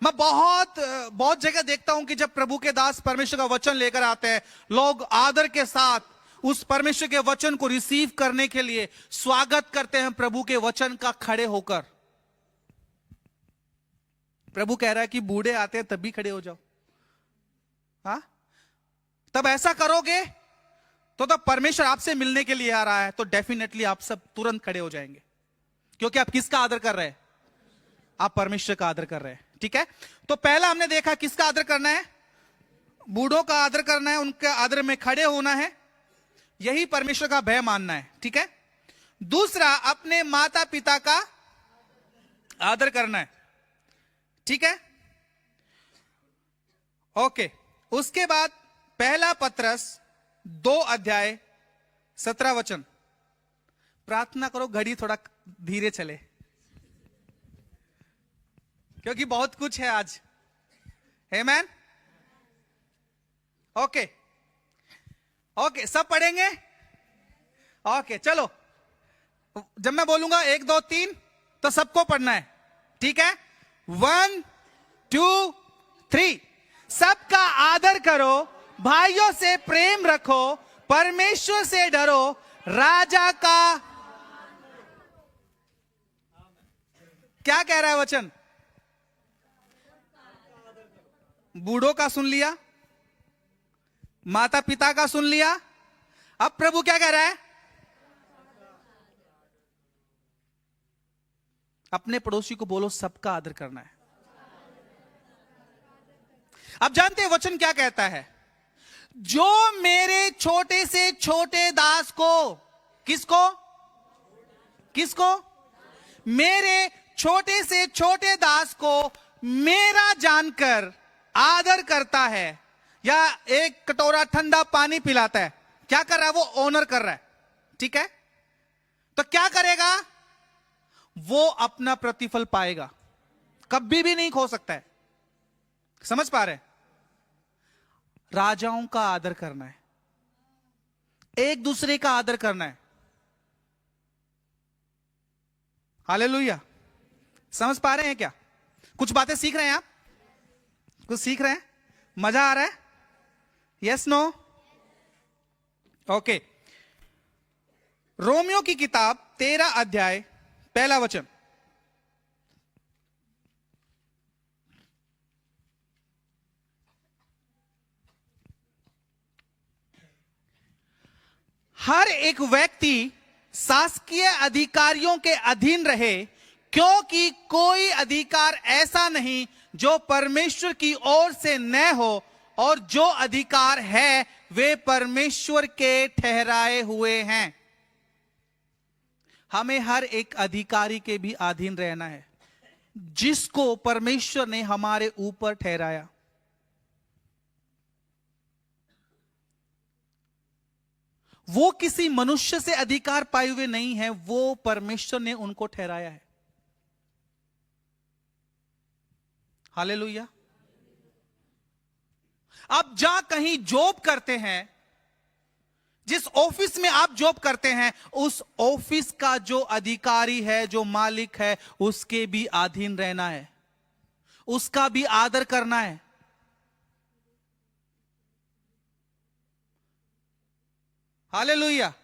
मैं बहुत जगह देखता हूं कि जब प्रभु के दास परमेश्वर का वचन लेकर आते हैं, लोग आदर के साथ उस परमेश्वर के वचन को रिसीव करने के लिए स्वागत करते हैं प्रभु के वचन का खड़े होकर। प्रभु कह रहा है कि बूढ़े आते हैं तब भी खड़े हो जाओ। हाँ, तब ऐसा करोगे तो परमेश्वर आपसे मिलने के लिए आ रहा है, तो डेफिनेटली आप सब तुरंत खड़े हो जाएंगे, क्योंकि आप किसका आदर कर रहे हैं? आप परमेश्वर का आदर कर रहे हैं। ठीक है, तो पहला हमने देखा किसका आदर करना है? बूढ़ों का आदर करना है, उनके आदर में खड़े होना है, यही परमेश्वर का भय मानना है। ठीक है, दूसरा अपने माता पिता का आदर करना है। ठीक है, ओके। उसके बाद पहला पत्रस 2 अध्याय 17 वचन। प्रार्थना करो घड़ी थोड़ा धीरे चले, क्योंकि बहुत कुछ है आज। आमेन। ओके, सब पढ़ेंगे। ओके, चलो, जब मैं बोलूंगा 1 2 3 तो सबको पढ़ना है। ठीक है, 1 2 3। सबका आदर करो, भाइयों से प्रेम रखो, परमेश्वर से डरो, राजा का क्या कह रहा है वचन? बूढ़ों का सुन लिया, माता पिता का सुन लिया, अब प्रभु क्या कह रहा है? अपने पड़ोसी को बोलो सबका आदर करना है। अब जानते हैं वचन क्या कहता है? जो मेरे छोटे से छोटे दास को, किसको? मेरे छोटे से छोटे दास को मेरा जानकर आदर करता है, या एक कटोरा ठंडा पानी पिलाता है, क्या कर रहा है? वो ऑनर कर रहा है। ठीक है, तो क्या करेगा? वो अपना प्रतिफल पाएगा, कभी भी नहीं खो सकता है। समझ पा रहे? राजाओं का आदर करना है, एक दूसरे का आदर करना है। हालेलुया। समझ पा रहे हैं क्या? कुछ बातें सीख रहे हैं आप? कुछ सीख रहे हैं? मजा आ रहा है? Yes no? ओके। रोमियो की किताब 13 अध्याय 1 वचन। हर एक व्यक्ति शासकीय अधिकारियों के अधीन रहे, क्योंकि कोई अधिकार ऐसा नहीं जो परमेश्वर की ओर से न हो, और जो अधिकार है वे परमेश्वर के ठहराए हुए हैं। हमें हर एक अधिकारी के भी अधीन रहना है, जिसको परमेश्वर ने हमारे ऊपर ठहराया। वो किसी मनुष्य से अधिकार पाए हुए नहीं है, वो परमेश्वर ने उनको ठहराया है। हालेलुया। आप जहां कहीं जॉब करते हैं, जिस ऑफिस में आप जॉब करते हैं, उस ऑफिस का जो अधिकारी है, जो मालिक है, उसके भी अधीन रहना है, उसका भी आदर करना है। हालेलुया।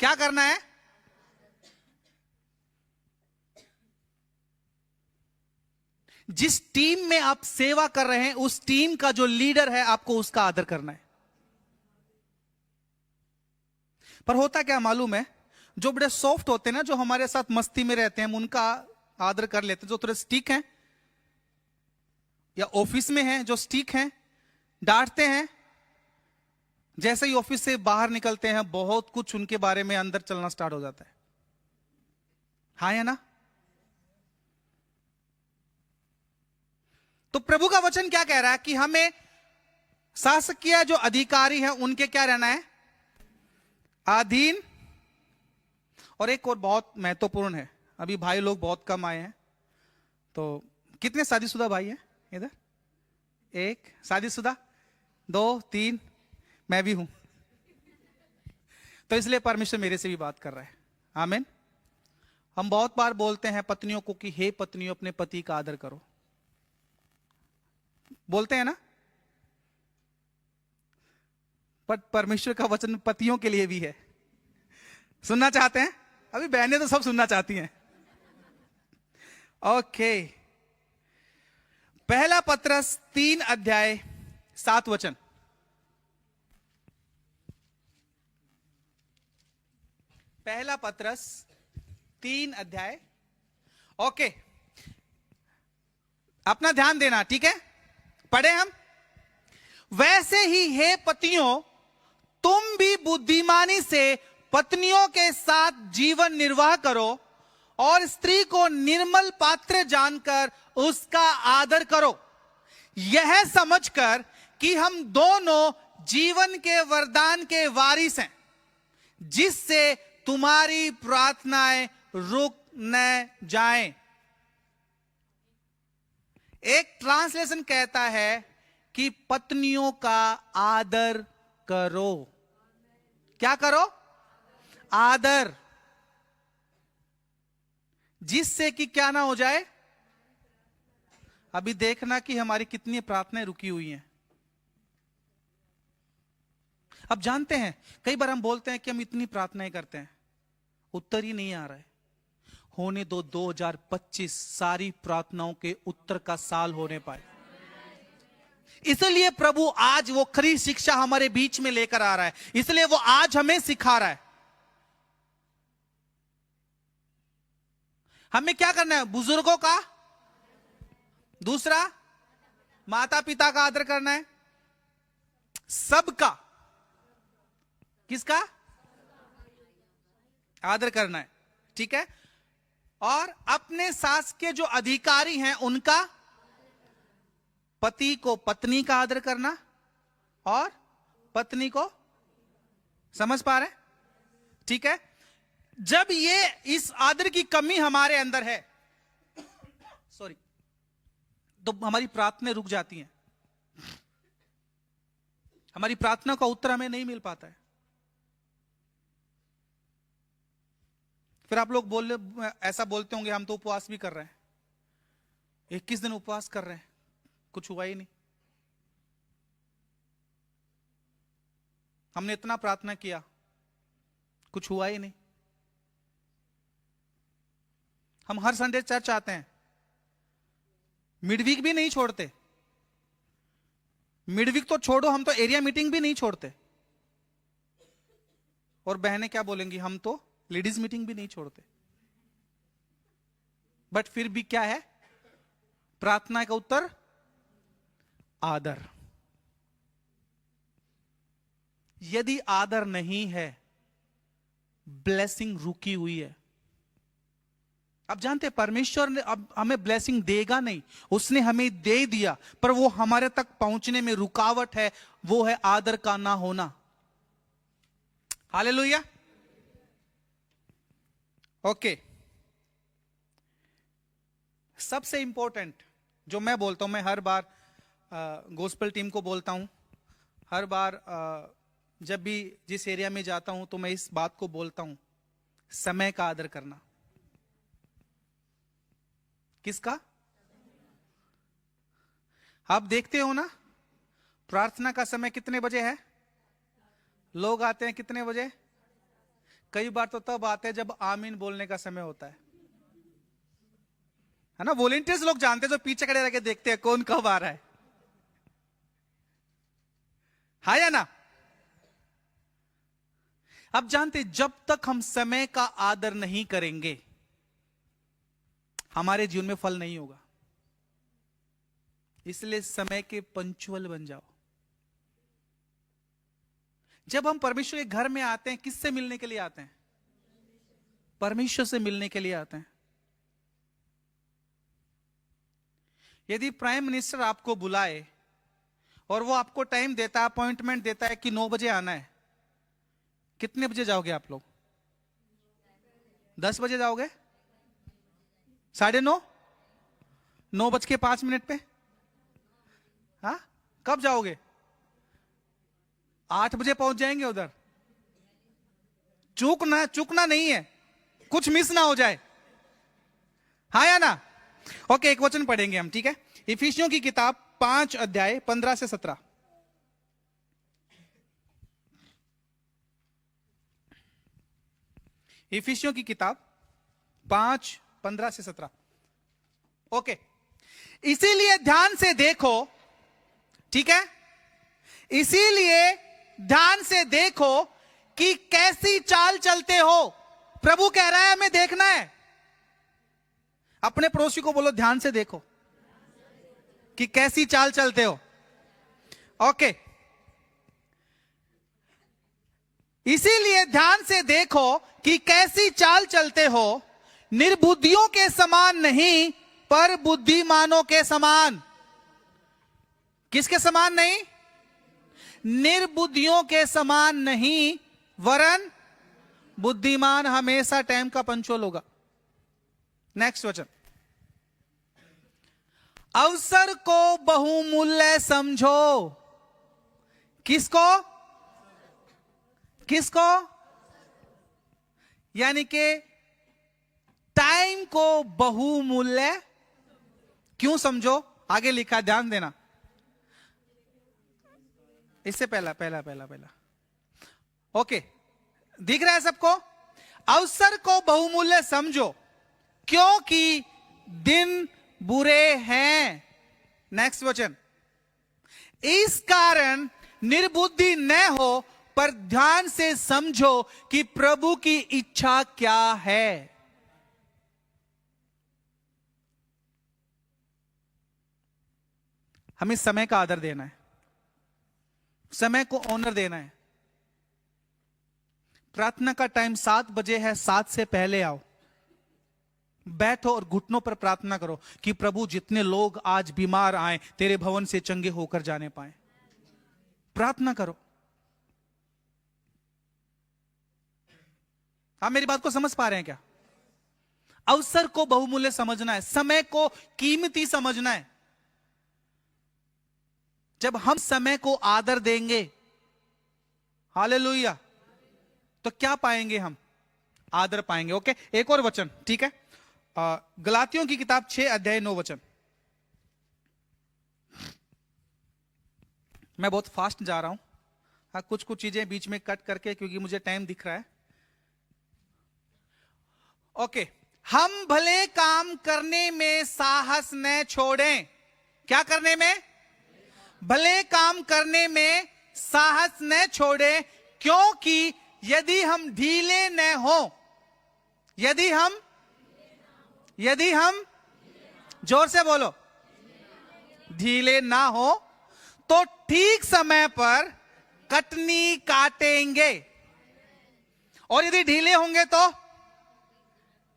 क्या करना है? जिस टीम में आप सेवा कर रहे हैं, उस टीम का जो लीडर है, आपको उसका आदर करना है। पर होता क्या मालूम है? जो बड़े सॉफ्ट होते हैं ना, जो हमारे साथ मस्ती में रहते हैं, हम उनका आदर कर लेते हैं। जो थोड़े स्टिक हैं या ऑफिस में हैं, जो स्टिक हैं, डांटते हैं, जैसे ही ऑफिस से बाहर निकलते हैं, बहुत कुछ उनके बारे में अंदर चलना स्टार्ट हो जाता है। हाँ या ना? तो प्रभु का वचन क्या कह रहा है कि हमें शासकीय जो अधिकारी हैं उनके क्या रहना है, अधीन। और एक और बहुत महत्वपूर्ण है, अभी भाई लोग बहुत कम आए हैं, तो कितने शादीशुदा भाई हैं इधर? एक शादीशुदा, 2, 3, मैं भी हूं। तो इसलिए परमेश्वर मेरे से भी बात कर रहा है। आमीन। हम बहुत बार बोलते हैं पत्नियों को कि हे पत्नियों, अपने पति का आदर करो, बोलते हैं ना। पर परमेश्वर का वचन पतियों के लिए भी है। सुनना चाहते हैं? अभी बहनें तो सब सुनना चाहती हैं। ओके, पहला पत्रस 3 अध्याय 7 वचन। पहला पत्रस 3 अध्याय। ओके, अपना ध्यान देना, ठीक है? पढ़े हम। वैसे ही हे पतियों, तुम भी बुद्धिमानी से पत्नियों के साथ जीवन निर्वाह करो और स्त्री को निर्मल पात्र जानकर उसका आदर करो, यह समझकर कि हम दोनों जीवन के वरदान के वारिस हैं, जिससे तुम्हारी प्रार्थनाएं रुक न जाएं। एक ट्रांसलेशन कहता है कि पत्नियों का आदर करो। क्या करो? आदर, जिससे कि क्या ना हो जाए। अभी देखना कि हमारी कितनी प्रार्थनाएं रुकी हुई हैं। अब जानते हैं, कई बार हम बोलते हैं कि हम इतनी प्रार्थनाएं करते हैं, उत्तर ही नहीं आ रहा है। होने दो 2025 सारी प्रार्थनाओं के उत्तर का साल होने पाए। इसलिए प्रभु आज वो खरी शिक्षा हमारे बीच में लेकर आ रहा है, इसलिए वो आज हमें सिखा रहा है। हमें क्या करना है? बुजुर्गों का, दूसरा माता पिता का आदर करना है, सबका, किसका आदर करना है, ठीक है? और अपने सास के जो अधिकारी हैं उनका, पति को पत्नी का आदर करना और पत्नी को, समझ पा रहे हैं? ठीक है। जब ये इस आदर की कमी हमारे अंदर है, सॉरी, तो हमारी प्रार्थना रुक जाती हैं, हमारी प्रार्थना का उत्तर हमें नहीं मिल पाता है। फिर आप लोग ऐसा बोलते होंगे हम तो उपवास भी कर रहे हैं, 21 दिन उपवास कर रहे हैं, कुछ हुआ ही नहीं। हमने इतना प्रार्थना किया, कुछ हुआ ही नहीं। हम हर संडे चर्च आते हैं, मिडवीक भी नहीं छोड़ते। मिडवीक तो छोड़ो, हम तो एरिया मीटिंग भी नहीं छोड़ते। और बहनें क्या बोलेंगी, हम तो लेडीज मीटिंग भी नहीं छोड़ते। बट फिर भी क्या है प्रार्थना का उत्तर? आदर। यदि आदर नहीं है, ब्लेसिंग रुकी हुई है। अब जानते हैं परमेश्वर ने अब हमें ब्लेसिंग देगा नहीं, उसने हमें दे दिया, पर वो हमारे तक पहुंचने में रुकावट है, वो है आदर का ना होना। हालेलुया। ओके, सबसे इंपॉर्टेंट जो मैं बोलता हूं, मैं हर बार गॉस्पेल टीम को बोलता हूं, हर बार जब भी जिस एरिया में जाता हूं तो मैं इस बात को बोलता हूं, समय का आदर करना। किसका? आप देखते हो ना, प्रार्थना का समय कितने बजे है? लोग आते हैं कितने बजे? कई बार तो तब आते हैं जब आमीन बोलने का समय होता है ना। वॉलंटियर्स लोग जानते हैं, जो पीछे खड़े रह के देखते हैं कौन कब आ रहा है, हाँ या ना? अब जानते हैं, जब तक हम समय का आदर नहीं करेंगे, हमारे जीवन में फल नहीं होगा। इसलिए समय के पंक्चुअल बन जाओ। जब हम परमेश्वर के घर में आते हैं, किससे मिलने के लिए आते हैं? परमेश्वर से मिलने के लिए आते हैं। यदि प्राइम मिनिस्टर आपको बुलाए और वो आपको टाइम देता है, अपॉइंटमेंट देता है कि 9 बजे आना है, कितने बजे जाओगे आप लोग? 10 बजे जाओगे? 9:30? 9:05 पे? हाँ, कब जाओगे? 8 बजे पहुंच जाएंगे उधर। चूकना नहीं है, कुछ मिस ना हो जाए, हाँ या ना? ओके, एक वचन पढ़ेंगे हम, ठीक है? इफिसियों की किताब 5 अध्याय 15 से 17। इफिसियों की किताब 5 15 से 17। ओके, इसीलिए ध्यान से देखो, ठीक है? इसीलिए ध्यान से देखो कि कैसी चाल चलते हो। प्रभु कह रहा है हमें देखना है। अपने पड़ोसी को बोलो, ध्यान से देखो कि कैसी चाल चलते हो। ओके, इसीलिए ध्यान से देखो कि कैसी चाल चलते हो, निर्बुद्धियों के समान नहीं पर बुद्धिमानों के समान। किसके समान नहीं? निर्बुद्धियों के समान नहीं, वरन बुद्धिमान हमेशा टाइम का पंचुअल होगा। नेक्स्ट वचन, अवसर को बहुमूल्य समझो। किसको? किसको? यानी कि टाइम को बहुमूल्य क्यों समझो? आगे लिखा, ध्यान देना। इससे पहला ओके, दिख रहा है सबको? अवसर को बहुमूल्य समझो क्योंकि दिन बुरे हैं। नेक्स्ट वचन, इस कारण निर्बुद्धि न हो पर ध्यान से समझो कि प्रभु की इच्छा क्या है। हमें समय का आदर देना है, समय को ऑनर देना है। प्रार्थना का टाइम 7 बजे है, 7 से पहले आओ, बैठो और घुटनों पर प्रार्थना करो कि प्रभु जितने लोग आज बीमार आए तेरे भवन से चंगे होकर जाने पाए। प्रार्थना करो। आप मेरी बात को समझ पा रहे हैं क्या? अवसर को बहुमूल्य समझना है, समय को कीमती समझना है। जब हम समय को आदर देंगे, हालेलुया, तो क्या पाएंगे? हम आदर पाएंगे। ओके, एक और वचन, ठीक है? गलातियों की किताब 6 अध्याय 9 वचन। मैं बहुत फास्ट जा रहा हूं, हाँ, कुछ चीजें बीच में कट करके, क्योंकि मुझे टाइम दिख रहा है। ओके, हम भले काम करने में साहस न छोड़ें। क्या करने में? भले काम करने में साहस न छोड़ें, क्योंकि यदि हम ढीले न हो, यदि हम जोर से बोलो, ढीले ना हो तो ठीक समय पर कटनी काटेंगे, और यदि ढीले होंगे तो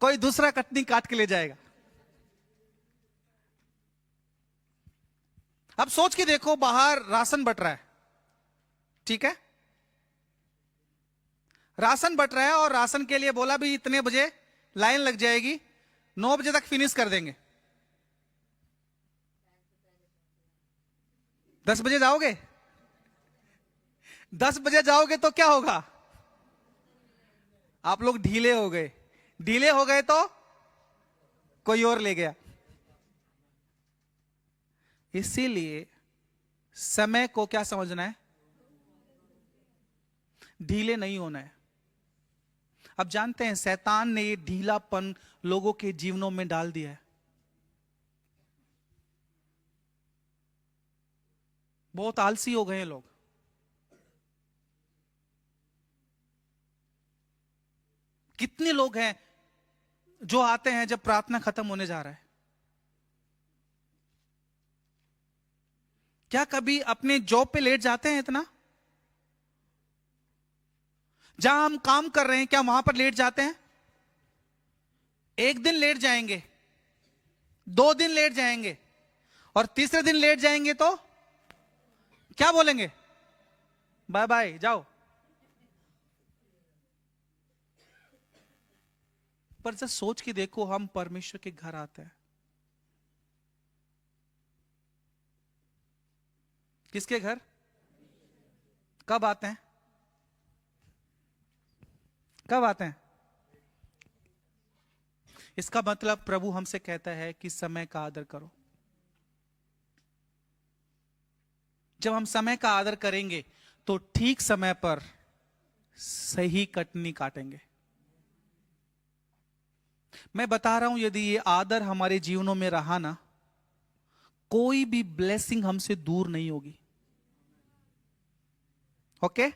कोई दूसरा कटनी काट के ले जाएगा। अब सोच के देखो, बाहर राशन बट रहा है, ठीक है? राशन बट रहा है और राशन के लिए बोला भी इतने बजे लाइन लग जाएगी, 9 बजे तक फिनिश कर देंगे। 10 बजे जाओगे? 10 बजे जाओगे तो क्या होगा? आप लोग ढीले हो गए। ढीले हो गए तो कोई और ले गया। इसीलिए समय को क्या समझना है? ढीले नहीं होना है। अब जानते हैं शैतान ने ये ढीलापन लोगों के जीवनों में डाल दिया है। बहुत आलसी हो गए हैं लोग। कितने लोग हैं जो आते हैं जब प्रार्थना खत्म होने जा रहा है। क्या कभी अपने जॉब पे लेट जाते हैं? इतना जहां हम काम कर रहे हैं, क्या वहां पर लेट जाते हैं? एक दिन लेट जाएंगे, 2 दिन लेट जाएंगे, और तीसरे दिन लेट जाएंगे तो क्या बोलेंगे? बाय बाय, जाओ। पर जब सोच के देखो, हम परमेश्वर के घर आते हैं, किसके घर? कब आते हैं? कब आते हैं? इसका मतलब प्रभु हमसे कहता है कि समय का आदर करो। जब हम समय का आदर करेंगे तो ठीक समय पर सही कटनी काटेंगे। मैं बता रहा हूं, यदि ये आदर हमारे जीवनों में रहा ना, कोई भी ब्लेसिंग हमसे दूर नहीं होगी। ओके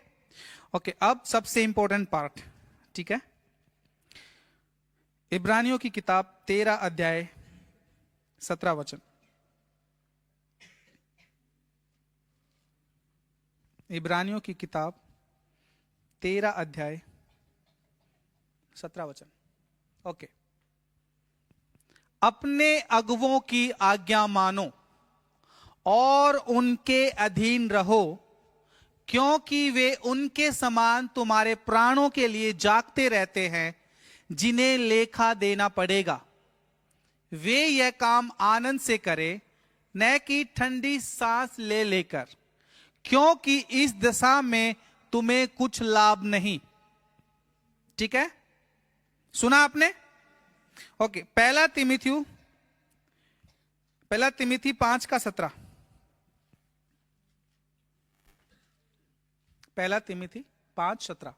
ओके, अब सबसे इंपॉर्टेंट पार्ट, ठीक है? इब्रानियों की किताब 13 अध्याय 17 वचन। इब्रानियों की किताब 13 अध्याय 17 वचन। ओके। अपने अगुवों की आज्ञा मानो और उनके अधीन रहो, क्योंकि वे उनके समान तुम्हारे प्राणों के लिए जागते रहते हैं, जिन्हें लेखा देना पड़ेगा। वे यह काम आनंद से करें, न कि ठंडी सांस ले लेकर, क्योंकि इस दशा में तुम्हें कुछ लाभ नहीं। ठीक है, सुना आपने? ओके, पहला तिमिथी 5:17। पहला तिमिथी 5:17।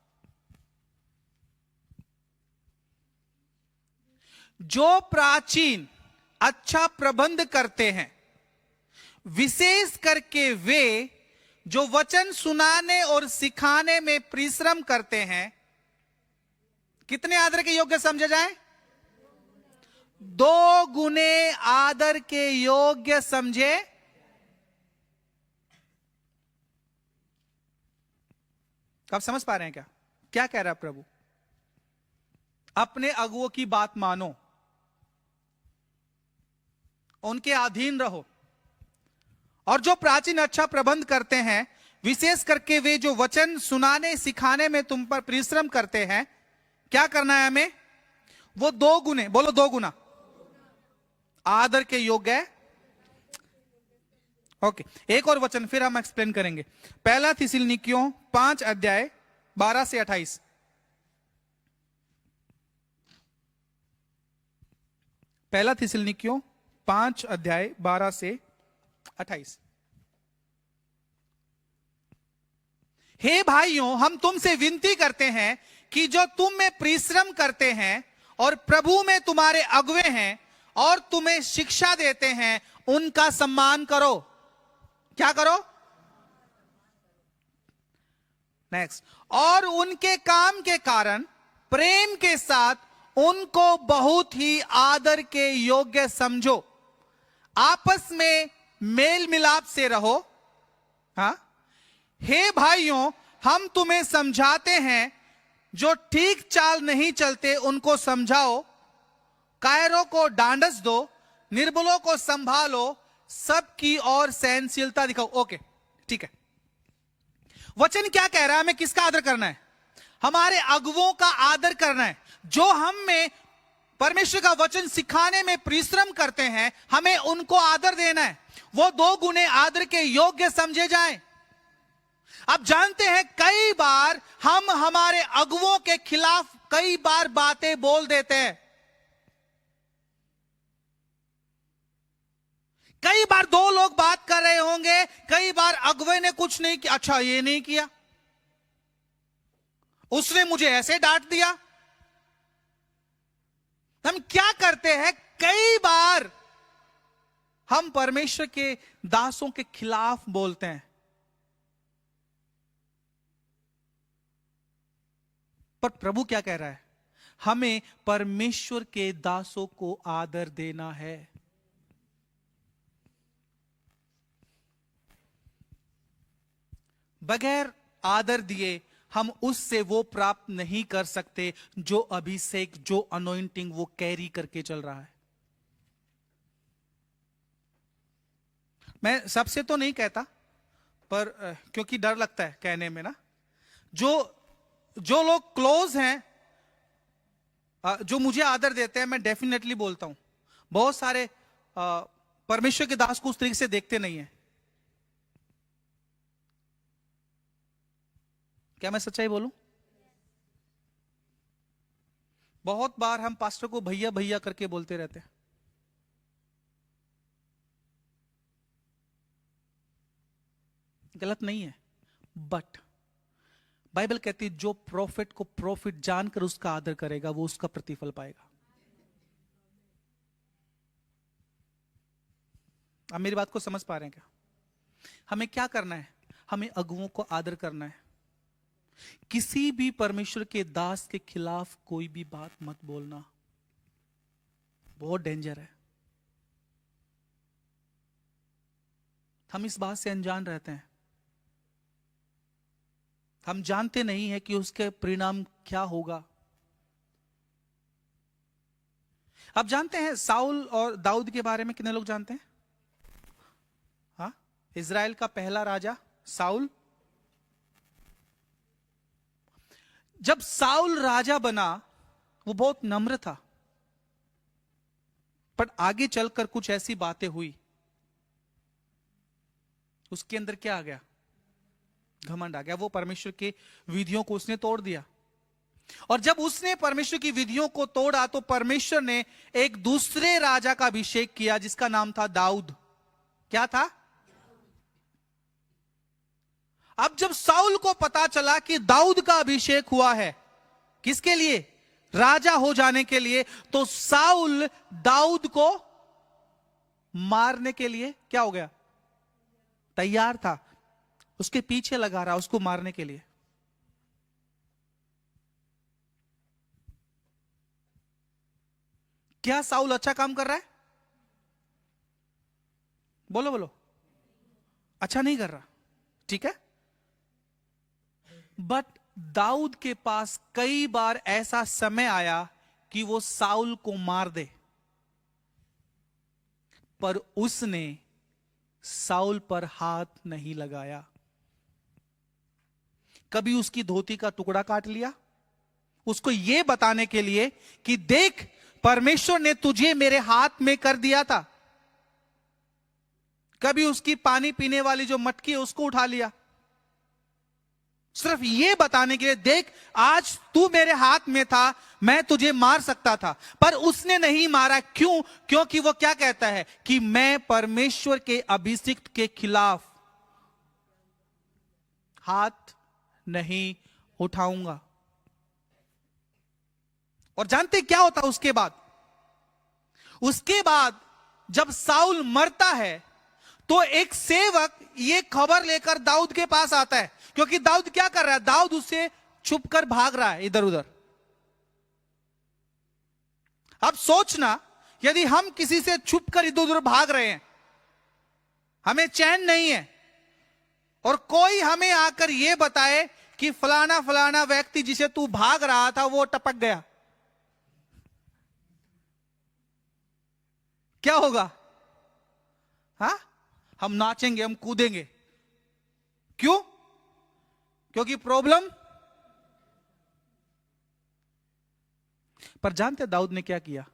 जो प्राचीन अच्छा प्रबंध करते हैं, विशेष करके वे जो वचन सुनाने और सिखाने में परिश्रम करते हैं, कितने आदर के योग्य समझे जाएं? 2 गुने आदर के योग्य समझे। आप समझ पा रहे हैं क्या क्या कह रहा है प्रभु? अपने अगुओं की बात मानो, उनके अधीन रहो, और जो प्राचीन अच्छा प्रबंध करते हैं, विशेष करके वे जो वचन सुनाने सिखाने में तुम पर परिश्रम करते हैं, क्या करना है हमें? वो 2 गुने, बोलो 2 गुना आदर के योग्य है। ओके, एक और वचन फिर हम एक्सप्लेन करेंगे। पहला थिस्सलुनीकियों 5 अध्याय 12 से 28। पहला थिस्सलुनीकियों 5 अध्याय 12 से 28। हे भाइयों, हम तुमसे विनती करते हैं कि जो तुम में परिश्रम करते हैं और प्रभु में तुम्हारे अगुवे हैं और तुम्हें शिक्षा देते हैं, उनका सम्मान करो। क्या करो? नेक्स्ट। और उनके काम के कारण प्रेम के साथ उनको बहुत ही आदर के योग्य समझो, आपस में मेल मिलाप से रहो। हाँ, हे भाइयों, हम तुम्हें समझाते हैं, जो ठीक चाल नहीं चलते उनको समझाओ, कायरों को डांडस दो, निर्बलों को संभालो, सबकी ओर सहनशीलता दिखाओ। ओके, ठीक है। वचन क्या कह रहा है? हमें किसका आदर करना है? हमारे अगुवों का आदर करना है। जो हम में परमेश्वर का वचन सिखाने में परिश्रम करते हैं, हमें उनको आदर देना है। वो 2 गुने आदर के योग्य समझे जाएं। आप जानते हैं, कई बार हम हमारे अगुवों के खिलाफ कई बार बातें बोल देते हैं। कई बार 2 लोग बात कर रहे होंगे, कई बार अगुवे ने कुछ नहीं किया, अच्छा ये नहीं किया, उसने मुझे ऐसे डांट दिया। हम क्या करते हैं? कई बार हम परमेश्वर के दासों के खिलाफ बोलते हैं। पर प्रभु क्या कह रहा है? हमें परमेश्वर के दासों को आदर देना है। बगैर आदर दिए हम उससे वो प्राप्त नहीं कर सकते जो अभिषेक, जो अनॉइंटिंग वो कैरी करके चल रहा है। मैं सबसे तो नहीं कहता, पर क्योंकि डर लगता है कहने में ना, जो लोग क्लोज हैं, जो मुझे आदर देते हैं, मैं डेफिनेटली बोलता हूं। बहुत सारे परमेश्वर के दास को उस तरीके से देखते नहीं है। क्या मैं सच्चाई बोलूं? बहुत बार हम पास्टर को भैया भैया करके बोलते रहते हैं। गलत नहीं है, बट बाइबल कहती है जो प्रॉफिट को प्रॉफिट जानकर उसका आदर करेगा वो उसका प्रतिफल पाएगा। आप मेरी बात को समझ पा रहे हैं क्या? हमें क्या करना है? हमें अगुओं को आदर करना है। किसी भी परमेश्वर के दास के खिलाफ कोई भी बात मत बोलना, बहुत डेंजर है। हम इस बात से अनजान रहते हैं। हम जानते नहीं है कि उसके परिणाम क्या होगा। आप जानते हैं साउल और दाऊद के बारे में कितने लोग जानते हैं? हाँ, इजराइल का पहला राजा साउल। जब साउल राजा बना वो बहुत नम्र था, पर आगे चलकर कुछ ऐसी बातें हुई, उसके अंदर क्या आ गया? घमंड आ गया। वो परमेश्वर के विधियों को उसने तोड़ दिया। और जब उसने परमेश्वर की विधियों को तोड़ा तो परमेश्वर ने एक दूसरे राजा का अभिषेक किया जिसका नाम था दाऊद। क्या था? अब जब साउल को पता चला कि दाऊद का अभिषेक हुआ है, किसके लिए? राजा हो जाने के लिए, तो साउल दाऊद को मारने के लिए क्या हो गया? तैयार था, उसके पीछे लगा रहा उसको मारने के लिए। क्या साउल अच्छा काम कर रहा है? बोलो बोलो। अच्छा नहीं कर रहा, ठीक है। बट दाऊद के पास कई बार ऐसा समय आया कि वो साउल को मार दे, पर उसने साउल पर हाथ नहीं लगाया। कभी उसकी धोती का टुकड़ा काट लिया उसको यह बताने के लिए कि देख परमेश्वर ने तुझे मेरे हाथ में कर दिया था। कभी उसकी पानी पीने वाली जो मटकी है उसको उठा लिया, सिर्फ यह बताने के लिए देख आज तू मेरे हाथ में था, मैं तुझे मार सकता था। पर उसने नहीं मारा। क्यों? क्योंकि वो क्या कहता है कि मैं परमेश्वर के अभिषिक्त के खिलाफ हाथ नहीं उठाऊंगा। और जानते क्या होता उसके बाद? उसके बाद जब साउल मरता है तो एक सेवक ये खबर लेकर दाऊद के पास आता है, क्योंकि दाऊद क्या कर रहा है? दाऊद उससे छुपकर भाग रहा है इधर उधर। अब सोचना, यदि हम किसी से छुपकर इधर उधर भाग रहे हैं, हमें चैन नहीं है, और कोई हमें आकर यह बताए कि फलाना फलाना व्यक्ति जिसे तू भाग रहा था वो टपक गया, क्या होगा? हाँ, हम नाचेंगे, हम कूदेंगे। क्यों? क्योंकि प्रॉब्लम। पर जानते दाऊद ने क्या किया?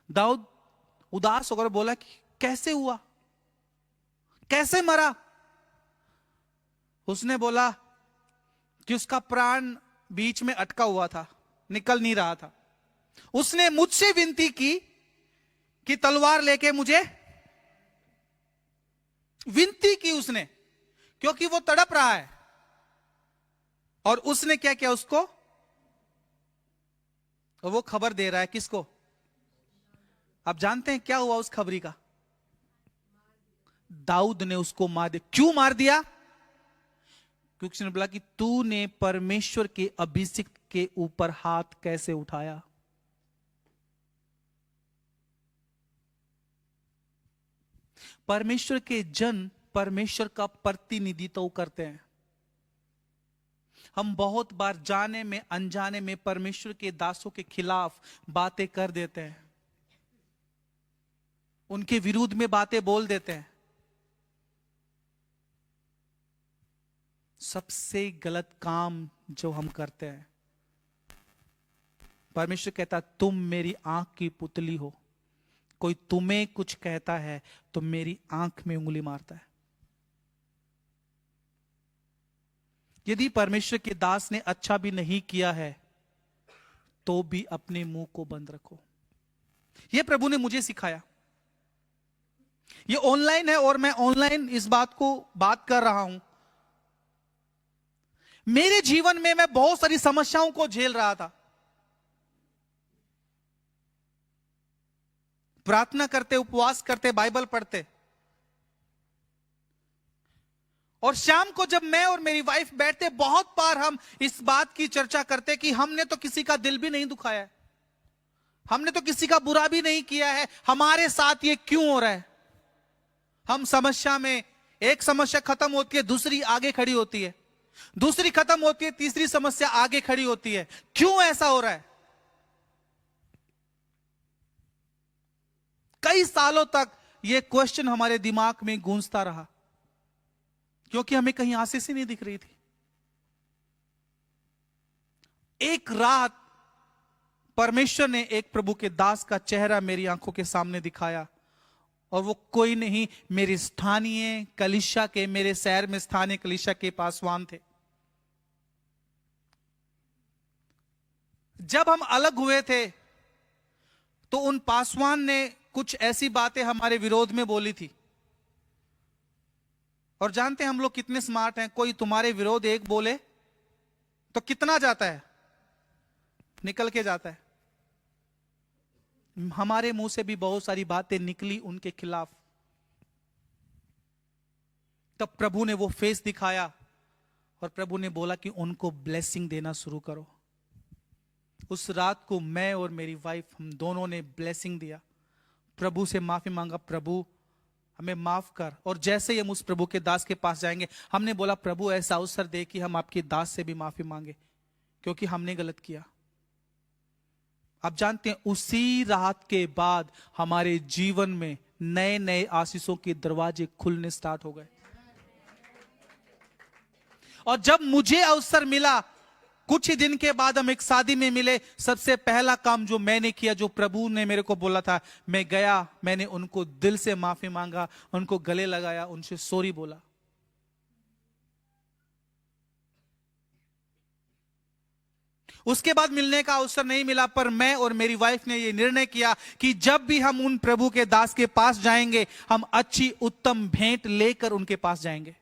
दाऊद उदास होकर बोला कि कैसे हुआ, कैसे मरा? उसने बोला कि उसका प्राण बीच में अटका हुआ था, निकल नहीं रहा था। उसने मुझसे विनती की कि तलवार लेके मुझे, विनती की उसने, क्योंकि वो तड़प रहा है। और उसने क्या किया? उसको, वो खबर दे रहा है किसको? आप जानते हैं क्या हुआ उस खबरी का? दाऊद ने उसको मार दिया। क्यों मार दिया? क्योंकि उसने बोला कि तूने परमेश्वर के अभिषिक्त के ऊपर हाथ कैसे उठाया। परमेश्वर के जन परमेश्वर का प्रतिनिधित्व करते हैं। हम बहुत बार जाने में अनजाने में परमेश्वर के दासों के खिलाफ बातें कर देते हैं, उनके विरुद्ध में बातें बोल देते हैं। सबसे गलत काम जो हम करते हैं, परमेश्वर कहता तुम मेरी आंख की पुतली हो। कोई तुम्हें कुछ कहता है तो मेरी आंख में उंगली मारता है। यदि परमेश्वर के दास ने अच्छा भी नहीं किया है तो भी अपने मुंह को बंद रखो। यह प्रभु ने मुझे सिखाया। यह ऑनलाइन है और मैं ऑनलाइन इस बात कर रहा हूं। मेरे जीवन में मैं बहुत सारी समस्याओं को झेल रहा था। प्रार्थना करते, उपवास करते, बाइबल पढ़ते, और शाम को जब मैं और मेरी वाइफ बैठते, बहुत बार हम इस बात की चर्चा करते कि हमने तो किसी का दिल भी नहीं दुखाया है, हमने तो किसी का बुरा भी नहीं किया है, हमारे साथ ये क्यों हो रहा है। हम समस्या में, एक समस्या खत्म होती है दूसरी आगे खड़ी होती है, दूसरी खत्म होती है तीसरी समस्या आगे खड़ी होती है। क्यों ऐसा हो रहा है? कई सालों तक यह क्वेश्चन हमारे दिमाग में गूंजता रहा, क्योंकि हमें कहीं आशीष ही नहीं दिख रही थी। एक रात परमेश्वर ने एक प्रभु के दास का चेहरा मेरी आंखों के सामने दिखाया, और वो कोई नहीं, मेरे स्थानीय कलीसिया के, मेरे शहर में स्थानीय कलीसिया के पासवान थे। जब हम अलग हुए थे तो उन पासवान ने कुछ ऐसी बातें हमारे विरोध में बोली थी। और जानते हैं हम लोग कितने स्मार्ट हैं, कोई तुम्हारे विरोध एक बोले तो कितना जाता है, निकल के जाता है। हमारे मुंह से भी बहुत सारी बातें निकली उनके खिलाफ। तब प्रभु ने वो फेस दिखाया और प्रभु ने बोला कि उनको ब्लेसिंग देना शुरू करो। उस रात को मैं और मेरी वाइफ, हम दोनों ने ब्लेसिंग दिया, प्रभु से माफी मांगा, प्रभु हमें माफ कर। और जैसे ही हम उस प्रभु के दास के पास जाएंगे, हमने बोला प्रभु ऐसा अवसर दे कि हम आपके दास से भी माफी मांगे, क्योंकि हमने गलत किया। आप जानते हैं उसी रात के बाद हमारे जीवन में नए नए आशीषों के दरवाजे खुलने स्टार्ट हो गए। और जब मुझे अवसर मिला, कुछ ही दिन के बाद हम एक शादी में मिले, सबसे पहला काम जो मैंने किया, जो प्रभु ने मेरे को बोला था, मैं गया, मैंने उनको दिल से माफी मांगा, उनको गले लगाया, उनसे सॉरी बोला। उसके बाद मिलने का अवसर नहीं मिला, पर मैं और मेरी वाइफ ने यह निर्णय किया कि जब भी हम उन प्रभु के दास के पास जाएंगे, हम अच्छी उत्तम भेंट लेकर उनके पास जाएंगे।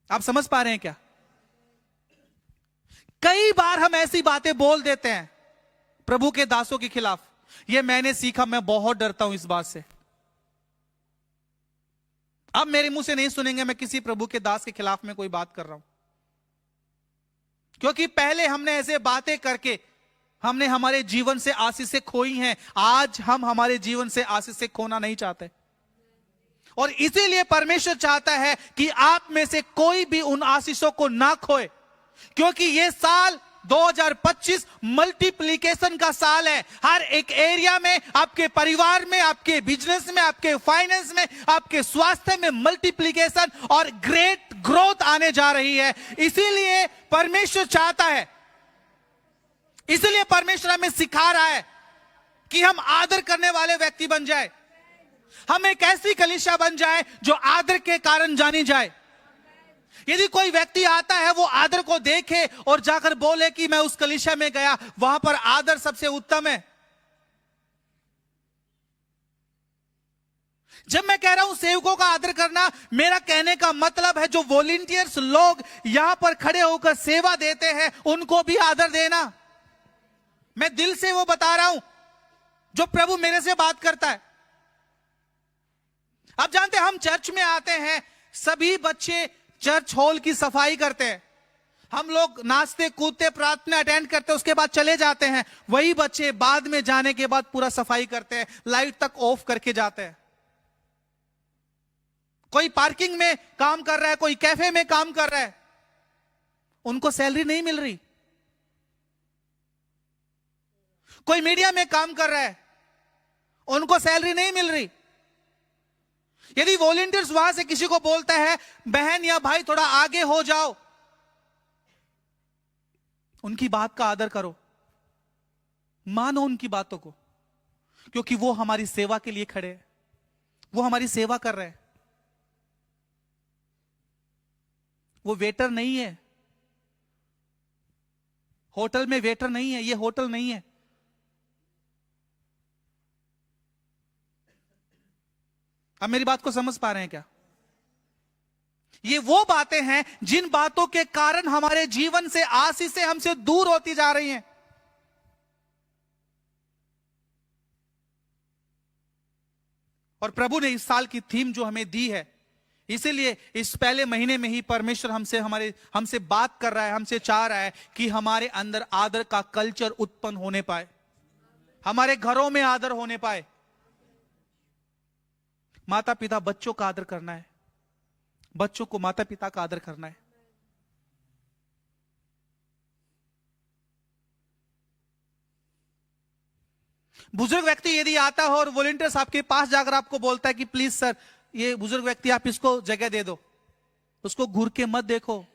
आप समझ पा रहे हैं क्या? कई बार हम ऐसी बातें बोल देते हैं प्रभु के दासों के खिलाफ। यह मैंने सीखा, मैं बहुत डरता हूं इस बात से। अब मेरे मुंह से नहीं सुनेंगे मैं किसी प्रभु के दास के खिलाफ में कोई बात कर रहा हूं, क्योंकि पहले हमने ऐसे बातें करके हमने हमारे जीवन से आशीष खोई हैं। आज हम हमारे जीवन से आशीष खोना नहीं चाहते, और इसीलिए परमेश्वर चाहता है कि आप में से कोई भी उन आशीषों को ना खोए, क्योंकि यह साल 2025 मल्टीप्लिकेशन का साल है। हर एक एरिया में, आपके परिवार में, आपके बिजनेस में, आपके फाइनेंस में, आपके स्वास्थ्य में मल्टीप्लिकेशन और ग्रेट ग्रोथ आने जा रही है। इसीलिए परमेश्वर चाहता है, इसीलिए परमेश्वर हमें सिखा रहा है कि हम आदर करने वाले व्यक्ति बन जाए, हम एक ऐसी कलीसिया बन जाए जो आदर के कारण जानी जाए। यदि कोई व्यक्ति आता है, वो आदर को देखे और जाकर बोले कि मैं उस कलीसिया में गया, वहां पर आदर सबसे उत्तम है। जब मैं कह रहा हूं सेवकों का आदर करना, मेरा कहने का मतलब है जो वॉलंटियर्स लोग यहां पर खड़े होकर सेवा देते हैं, उनको भी आदर देना। मैं दिल से वो बता रहा हूं जो प्रभु मेरे से बात करता है। आप जानते हैं हम चर्च में आते हैं, सभी बच्चे चर्च हॉल की सफाई करते हैं, हम लोग नाचते कूदते प्रार्थना अटेंड करते हैं, उसके बाद चले जाते हैं। वही बच्चे बाद में जाने के बाद पूरा सफाई करते हैं, लाइट तक ऑफ करके जाते हैं। कोई पार्किंग में काम कर रहा है, कोई कैफे में काम कर रहा है, उनको सैलरी नहीं मिल रही। कोई मीडिया में काम कर रहा है, उनको सैलरी नहीं मिल रही। यदि वॉलंटियर्स वहां से किसी को बोलता है बहन या भाई थोड़ा आगे हो जाओ, उनकी बात का आदर करो, मानो उनकी बातों को, क्योंकि वो हमारी सेवा के लिए खड़े हैं, वो हमारी सेवा कर रहे हैं। वो वेटर नहीं है, होटल में वेटर नहीं है, ये होटल नहीं है। अब मेरी बात को समझ पा रहे हैं क्या? ये वो बातें हैं जिन बातों के कारण हमारे जीवन से आशीषें हमसे दूर होती जा रही हैं। और प्रभु ने इस साल की थीम जो हमें दी है, इसीलिए इस पहले महीने में ही परमेश्वर हमसे बात कर रहा है, हमसे चाह रहा है कि हमारे अंदर आदर का कल्चर उत्पन्न होने पाए, हमारे घरों में आदर होने पाए। माता पिता बच्चों का आदर करना है, बच्चों को माता पिता का आदर करना है। बुजुर्ग व्यक्ति यदि आता हो और वॉलंटियर्स आपके पास जाकर आपको बोलता है कि प्लीज सर, ये बुजुर्ग व्यक्ति आप इसको जगह दे दो, उसको घूर के मत देखो,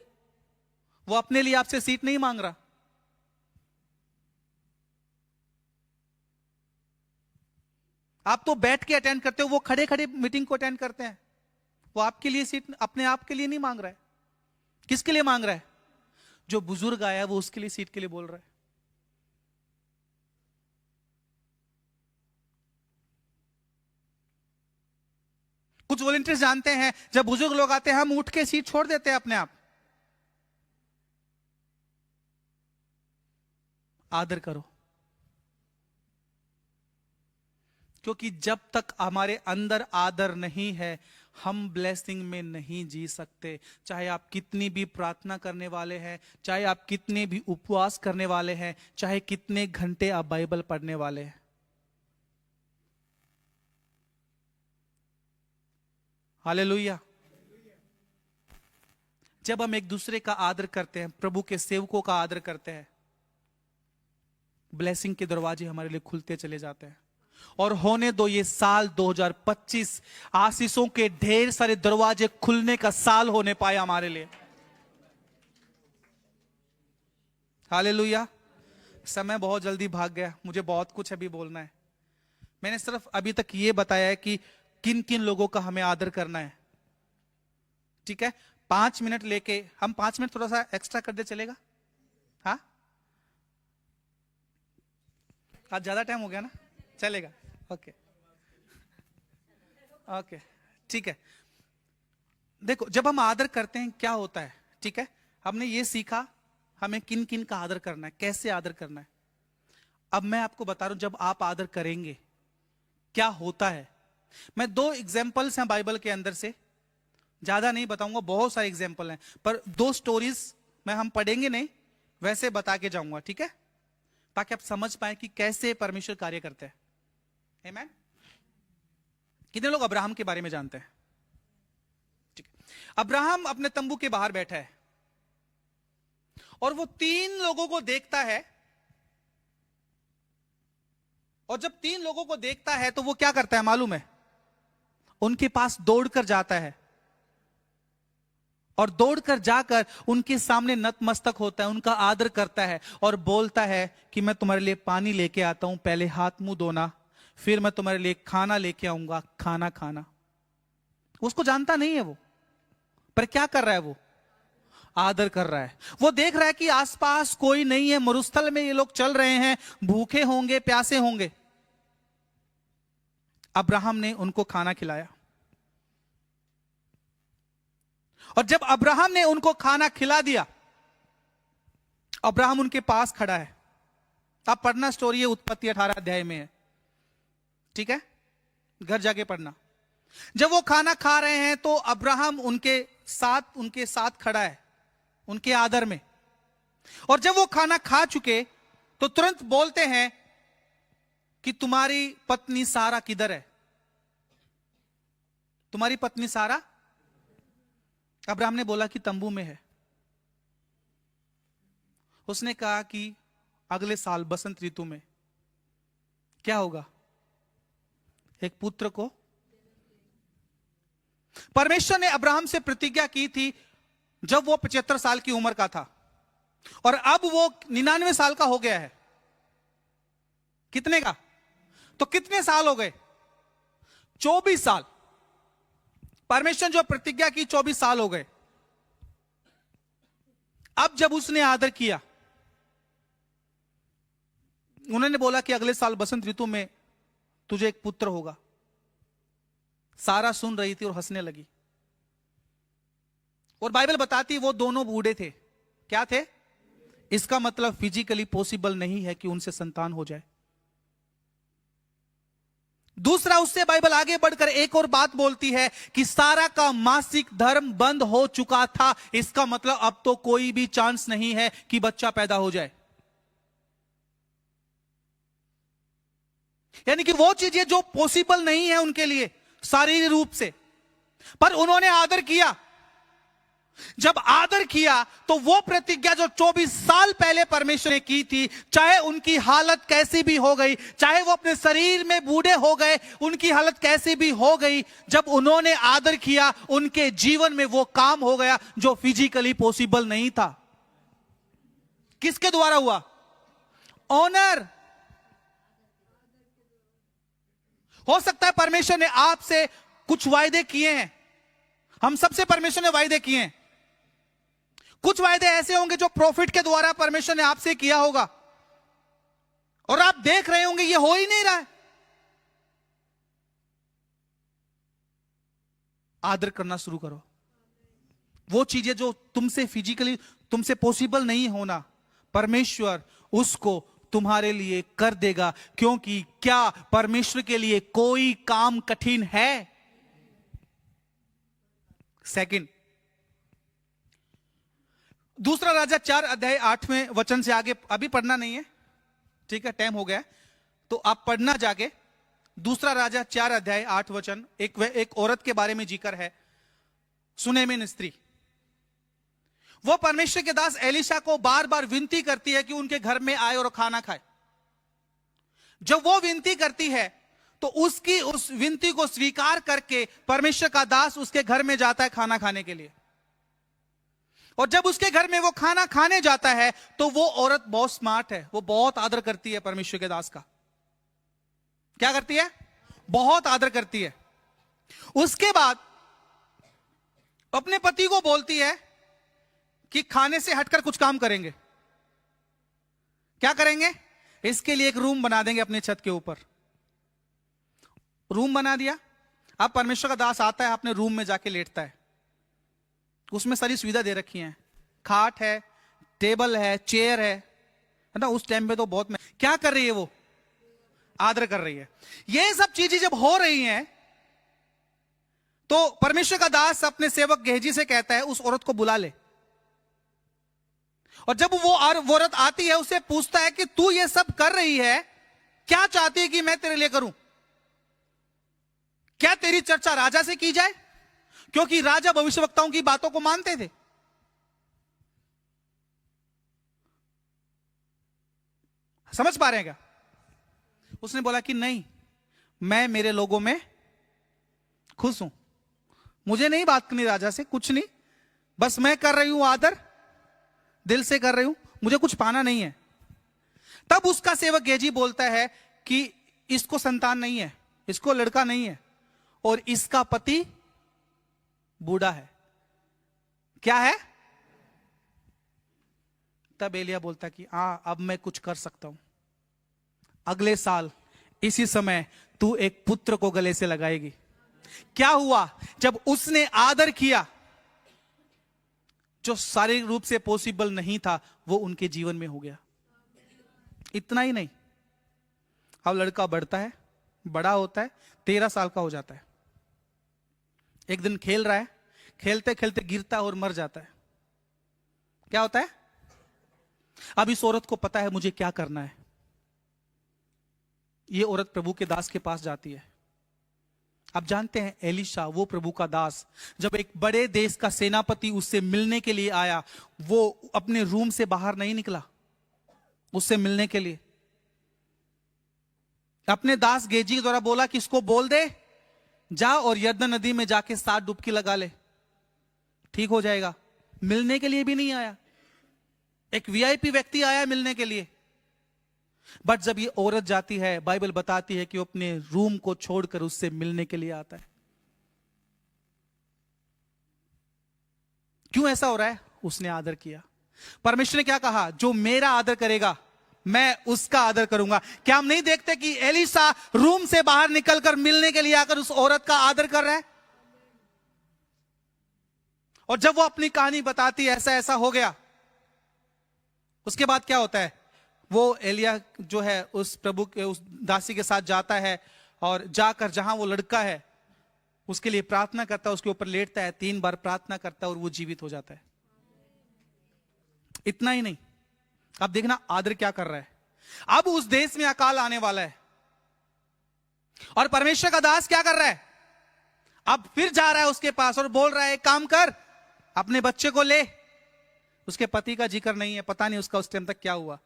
वो अपने लिए आपसे सीट नहीं मांग रहा। आप तो बैठ के अटेंड करते हो, वो खड़े खड़े मीटिंग को अटेंड करते हैं। वो आपके लिए सीट अपने आप के लिए नहीं मांग रहा है। किसके लिए मांग रहा है? जो बुजुर्ग आया है वो उसके लिए सीट के लिए बोल रहा है। कुछ वॉलंटियर्स जानते हैं जब बुजुर्ग लोग आते हैं हम उठ के सीट छोड़ देते हैं अपने आप। आदर करो, क्योंकि जब तक हमारे अंदर आदर नहीं है हम ब्लेसिंग में नहीं जी सकते। चाहे आप कितनी भी प्रार्थना करने वाले हैं, चाहे आप कितने भी उपवास करने वाले हैं, चाहे कितने घंटे आप बाइबल पढ़ने वाले हैं। हालेलुया। जब हम एक दूसरे का आदर करते हैं, प्रभु के सेवकों का आदर करते हैं, ब्लेसिंग के दरवाजे हमारे लिए खुलते चले जाते हैं। और होने दो ये साल 2025 आशीषों के ढेर सारे दरवाजे खुलने का साल होने पाए हमारे लिए। हालेलुया। समय बहुत जल्दी भाग गया, मुझे बहुत कुछ अभी बोलना है। मैंने सिर्फ अभी तक ये बताया है कि किन किन लोगों का हमें आदर करना है। ठीक है, 5 मिनट लेके हम 5 मिनट थोड़ा सा एक्स्ट्रा कर दे, चलेगा? हाँ, आज ज्यादा टाइम हो गया ना, चलेगा? ओके ओके, ठीक है। देखो, जब हम आदर करते हैं क्या होता है, ठीक है, हमने ये सीखा हमें किन किन का आदर करना है, कैसे आदर करना है। अब मैं आपको बता रहा हूं जब आप आदर करेंगे क्या होता है। मैं 2 एग्जाम्पल्स हैं बाइबल के अंदर से, ज्यादा नहीं बताऊंगा, बहुत सारे एग्जाम्पल हैं, पर 2 स्टोरीज मैं हम पढ़ेंगे नहीं, वैसे बता के जाऊंगा, ठीक है, ताकि आप समझ पाए कि कैसे परमेश्वर कार्य करते हैं। आमीन। कितने लोग अब्राहम के बारे में जानते हैं? ठीक है, अब्राहम अपने तंबू के बाहर बैठा है और वो 3 लोगों को देखता है, और जब 3 लोगों को देखता है तो वो क्या करता है मालूम है? उनके पास दौड़कर जाता है और दौड़कर जाकर उनके सामने नतमस्तक होता है, उनका आदर करता है और बोलता है कि मैं तुम्हारे लिए पानी लेके आता हूं, पहले हाथ मुंह धोना, फिर मैं तुम्हारे लिए खाना लेके आऊंगा, खाना खाना। उसको जानता नहीं है वो, पर क्या कर रहा है? वो आदर कर रहा है। वो देख रहा है कि आसपास कोई नहीं है, मरुस्थल में ये लोग चल रहे हैं, भूखे होंगे, प्यासे होंगे। अब्राहम ने उनको खाना खिलाया, और जब अब्राहम ने उनको खाना खिला दिया, अब्राहम उनके पास खड़ा है। आप पढ़ना, स्टोरी है उत्पत्ति 18 अध्याय में है, ठीक है, घर जाके पढ़ना। जब वो खाना खा रहे हैं तो अब्राहम उनके साथ खड़ा है, उनके आदर में। और जब वो खाना खा चुके तो तुरंत बोलते हैं कि तुम्हारी पत्नी सारा किधर है? तुम्हारी पत्नी सारा? अब्राहम ने बोला कि तंबू में है। उसने कहा कि अगले साल बसंत ऋतु में क्या होगा? एक पुत्र को परमेश्वर ने अब्राहम से प्रतिज्ञा की थी जब वो 75 साल की उम्र का था, और अब वो 99 साल का हो गया है। कितने का? तो कितने साल हो गए? 24 साल। परमेश्वर जो प्रतिज्ञा की 24 साल हो गए। अब जब उसने आदर किया, उन्होंने बोला कि अगले साल बसंत ऋतु में तुझे एक पुत्र होगा। सारा सुन रही थी और हंसने लगी। और बाइबल बताती वो दोनों बूढ़े थे। क्या थे? इसका मतलब फिजिकली पॉसिबल नहीं है कि उनसे संतान हो जाए। दूसरा, उससे बाइबल आगे बढ़कर एक और बात बोलती है कि सारा का मासिक धर्म बंद हो चुका था। इसका मतलब अब तो कोई भी चांस नहीं है कि बच्चा पैदा हो जाए। यानी कि वो चीजें जो पॉसिबल नहीं है उनके लिए शारीरिक रूप से, पर उन्होंने आदर किया। जब आदर किया तो वो प्रतिज्ञा जो 24 साल पहले परमेश्वर ने की थी, चाहे उनकी हालत कैसी भी हो गई, चाहे वो अपने शरीर में बूढ़े हो गए, उनकी हालत कैसी भी हो गई, जब उन्होंने आदर किया उनके जीवन में वो काम हो गया जो फिजिकली पॉसिबल नहीं था। किसके द्वारा हुआ? ऑनर। हो सकता है परमेश्वर ने आपसे कुछ वायदे किए हैं। हम सबसे परमेश्वर ने वायदे किए हैं। कुछ वायदे ऐसे होंगे जो प्रॉफिट के द्वारा परमेश्वर ने आपसे किया होगा, और आप देख रहे होंगे ये हो ही नहीं रहा है। आदर करना शुरू करो। वो चीजें जो तुमसे फिजिकली तुमसे पॉसिबल नहीं होना, परमेश्वर उसको तुम्हारे लिए कर देगा। क्योंकि क्या परमेश्वर के लिए कोई काम कठिन है? सेकंड, दूसरा राजा 4 अध्याय 8वें वचन से आगे अभी पढ़ना नहीं है, ठीक है, टाइम हो गया, तो आप पढ़ना जाके। दूसरा राजा 4 अध्याय 8 वचन, एक औरत के बारे में जिक्र है, सुनेमिन स्त्री। वो परमेश्वर के दास एलिशा को बार बार विनती करती है कि उनके घर में आए और खाना खाए। जब वो विनती करती है तो उसकी उस विनती को स्वीकार करके परमेश्वर का दास उसके घर में जाता है खाना खाने के लिए। और जब उसके घर में वो खाना खाने जाता है तो वो औरत बहुत स्मार्ट है, वो बहुत आदर करती है परमेश्वर के दास का। क्या करती है? बहुत आदर करती है। उसके बाद अपने पति को बोलती है कि खाने से हटकर कुछ काम करेंगे। क्या करेंगे? इसके लिए एक रूम बना देंगे अपने छत के ऊपर। रूम बना दिया। अब परमेश्वर का दास आता है, अपने रूम में जाके लेटता है। उसमें सारी सुविधा दे रखी है, खाट है, टेबल है, चेयर है ना। उस टाइम पे तो बहुत क्या कर रही है? वो आदर कर रही है। ये सब चीजें जब हो रही हैं तो परमेश्वर का दास अपने सेवक गेहजी से कहता है उस औरत को बुला ले। और जब वो औरत आती है उससे पूछता है कि तू ये सब कर रही है, क्या चाहती है कि मैं तेरे लिए करूं? क्या तेरी चर्चा राजा से की जाए? क्योंकि राजा भविष्यवक्ताओं की बातों को मानते थे। समझ पा रहे हैं क्या? उसने बोला कि नहीं, मैं मेरे लोगों में खुश हूं, मुझे नहीं बात करनी राजा से, कुछ नहीं, बस मैं कर रही हूं आदर, दिल से कर रही हूं, मुझे कुछ पाना नहीं है। तब उसका सेवक गेहजी बोलता है कि इसको संतान नहीं है, इसको लड़का नहीं है, और इसका पति बूढ़ा है। क्या है? तब एलिया बोलता कि अब मैं कुछ कर सकता हूं। अगले साल इसी समय तू एक पुत्र को गले से लगाएगी। क्या हुआ? जब उसने आदर किया, जो शारीरिक रूप से पॉसिबल नहीं था वो उनके जीवन में हो गया। इतना ही नहीं, अब लड़का बढ़ता है, बड़ा होता है, 13 साल का हो जाता है। एक दिन खेल रहा है, खेलते खेलते गिरता है और मर जाता है। क्या होता है? अब इस औरत को पता है मुझे क्या करना है। ये औरत प्रभु के दास के पास जाती है। आप जानते हैं एलिशा, वो प्रभु का दास, जब एक बड़े देश का सेनापति उससे मिलने के लिए आया, वो अपने रूम से बाहर नहीं निकला उससे मिलने के लिए। अपने दास गेहजी के द्वारा बोला कि इसको बोल दे जा और यरदन नदी में जाके 7 डुबकी लगा ले, ठीक हो जाएगा। मिलने के लिए भी नहीं आया, एक वीआईपी व्यक्ति आया मिलने के लिए। बट जब ये औरत जाती है, बाइबल बताती है कि वो अपने रूम को छोड़कर उससे मिलने के लिए आता है। क्यों ऐसा हो रहा है? उसने आदर किया। परमेश्वर ने क्या कहा? जो मेरा आदर करेगा मैं उसका आदर करूंगा। क्या हम नहीं देखते कि एलीशा रूम से बाहर निकलकर मिलने के लिए आकर उस औरत का आदर कर रहा है? और जब वो अपनी कहानी बताती है ऐसा ऐसा हो गया, उसके बाद क्या होता है? वो एलिया जो है उस प्रभु के उस दासी के साथ जाता है और जाकर जहां वो लड़का है उसके लिए प्रार्थना करता है, उसके ऊपर लेटता है, 3 बार प्रार्थना करता है और वो जीवित हो जाता है। इतना ही नहीं, अब देखना आदर क्या कर रहा है। अब उस देश में अकाल आने वाला है और परमेश्वर का दास क्या कर रहा है? अब फिर जा रहा है उसके पास और बोल रहा है, एक काम कर, अपने बच्चे को ले। उसके पति का जिक्र नहीं है, पता नहीं उसका उस टाइम तक क्या हुआ।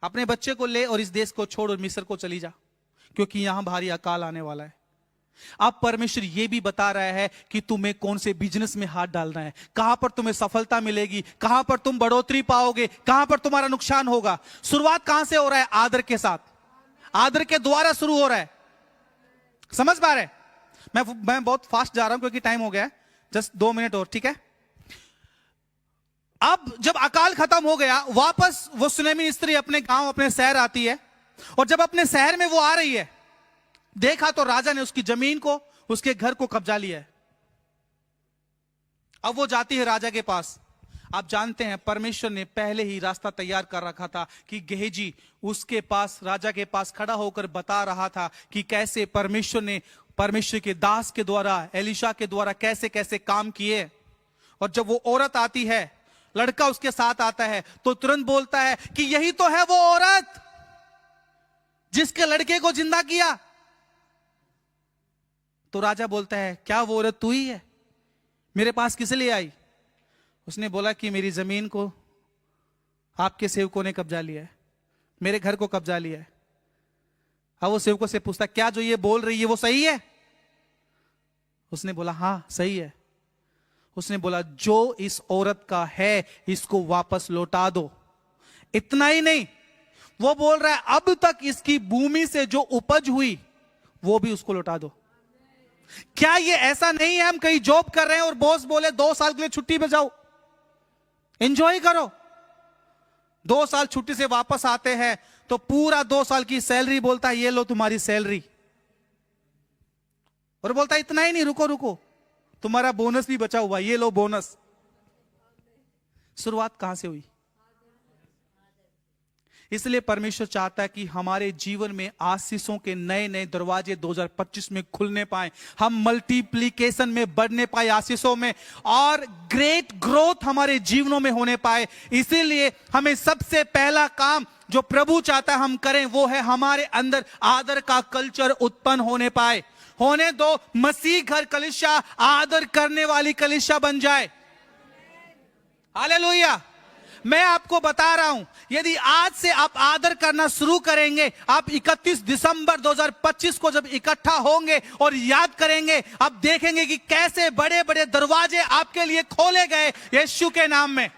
अपने बच्चे को ले और इस देश को छोड़ और मिस्र को चली जा, क्योंकि यहां भारी अकाल आने वाला है। अब परमेश्वर यह भी बता रहा है कि तुम्हें कौन से बिजनेस में हाथ डालना है, कहां पर तुम्हें सफलता मिलेगी, कहां पर तुम बढ़ोतरी पाओगे, कहां पर तुम्हारा नुकसान होगा। शुरुआत कहां से हो रहा है? आदर के साथ, आदर के द्वारा शुरू हो रहा है। समझ पा रहे? मैं बहुत फास्ट जा रहा हूं क्योंकि टाइम हो गया है, जस्ट 2 मिनट और, ठीक है। अब जब अकाल खत्म हो गया, वापस वो सुनेमी स्त्री अपने गांव अपने शहर आती है और जब अपने शहर में वो आ रही है, देखा तो राजा ने उसकी जमीन को, उसके घर को कब्जा लिया है। अब वो जाती है राजा के पास। आप जानते हैं परमेश्वर ने पहले ही रास्ता तैयार कर रखा था कि गेहजी उसके पास, राजा के पास खड़ा होकर बता रहा था कि कैसे परमेश्वर ने, परमेश्वर के दास के द्वारा, एलीशा के द्वारा कैसे कैसे काम किए। और जब वो औरत आती है, लड़का उसके साथ आता है, तो तुरंत बोलता है कि यही तो है वो औरत जिसके लड़के को जिंदा किया। तो राजा बोलता है, क्या वो औरत तू ही है? मेरे पास किस लिए आई? उसने बोला कि मेरी जमीन को आपके सेवकों ने कब्जा लिया है, मेरे घर को कब्जा लिया है। अब वो सेवकों से पूछता, क्या जो ये बोल रही है वो सही है? उसने बोला हाँ सही है। उसने बोला, जो इस औरत का है इसको वापस लौटा दो। इतना ही नहीं, वो बोल रहा है अब तक इसकी भूमि से जो उपज हुई वो भी उसको लौटा दो। क्या ये ऐसा नहीं है हम कहीं जॉब कर रहे हैं और बॉस बोले 2 साल के लिए छुट्टी पे जाओ, एंजॉय करो। 2 साल छुट्टी से वापस आते हैं तो पूरा 2 साल की सैलरी बोलता है ये लो तुम्हारी सैलरी। और बोलता है इतना ही नहीं, रुको रुको, तुम्हारा बोनस भी बचा हुआ, ये लो बोनस। शुरुआत कहां से हुई? इसलिए परमेश्वर चाहता है कि हमारे जीवन में आशीषों के नए नए दरवाजे 2025 में खुलने पाए, हम मल्टीप्लिकेशन में बढ़ने पाए आशीषों में, और ग्रेट ग्रोथ हमारे जीवनों में होने पाए। इसीलिए हमें सबसे पहला काम जो प्रभु चाहता है हम करें वो है हमारे अंदर आदर का कल्चर उत्पन्न होने पाए। होने दो मसीह घर कलीसिया आदर करने वाली कलीसिया बन जाए। हालेलुया। मैं आपको बता रहा हूं, यदि आज से आप आदर करना शुरू करेंगे, आप 31 दिसंबर 2025 को जब इकट्ठा होंगे और याद करेंगे, आप देखेंगे कि कैसे बड़े बड़े दरवाजे आपके लिए खोले गए यीशु के नाम में।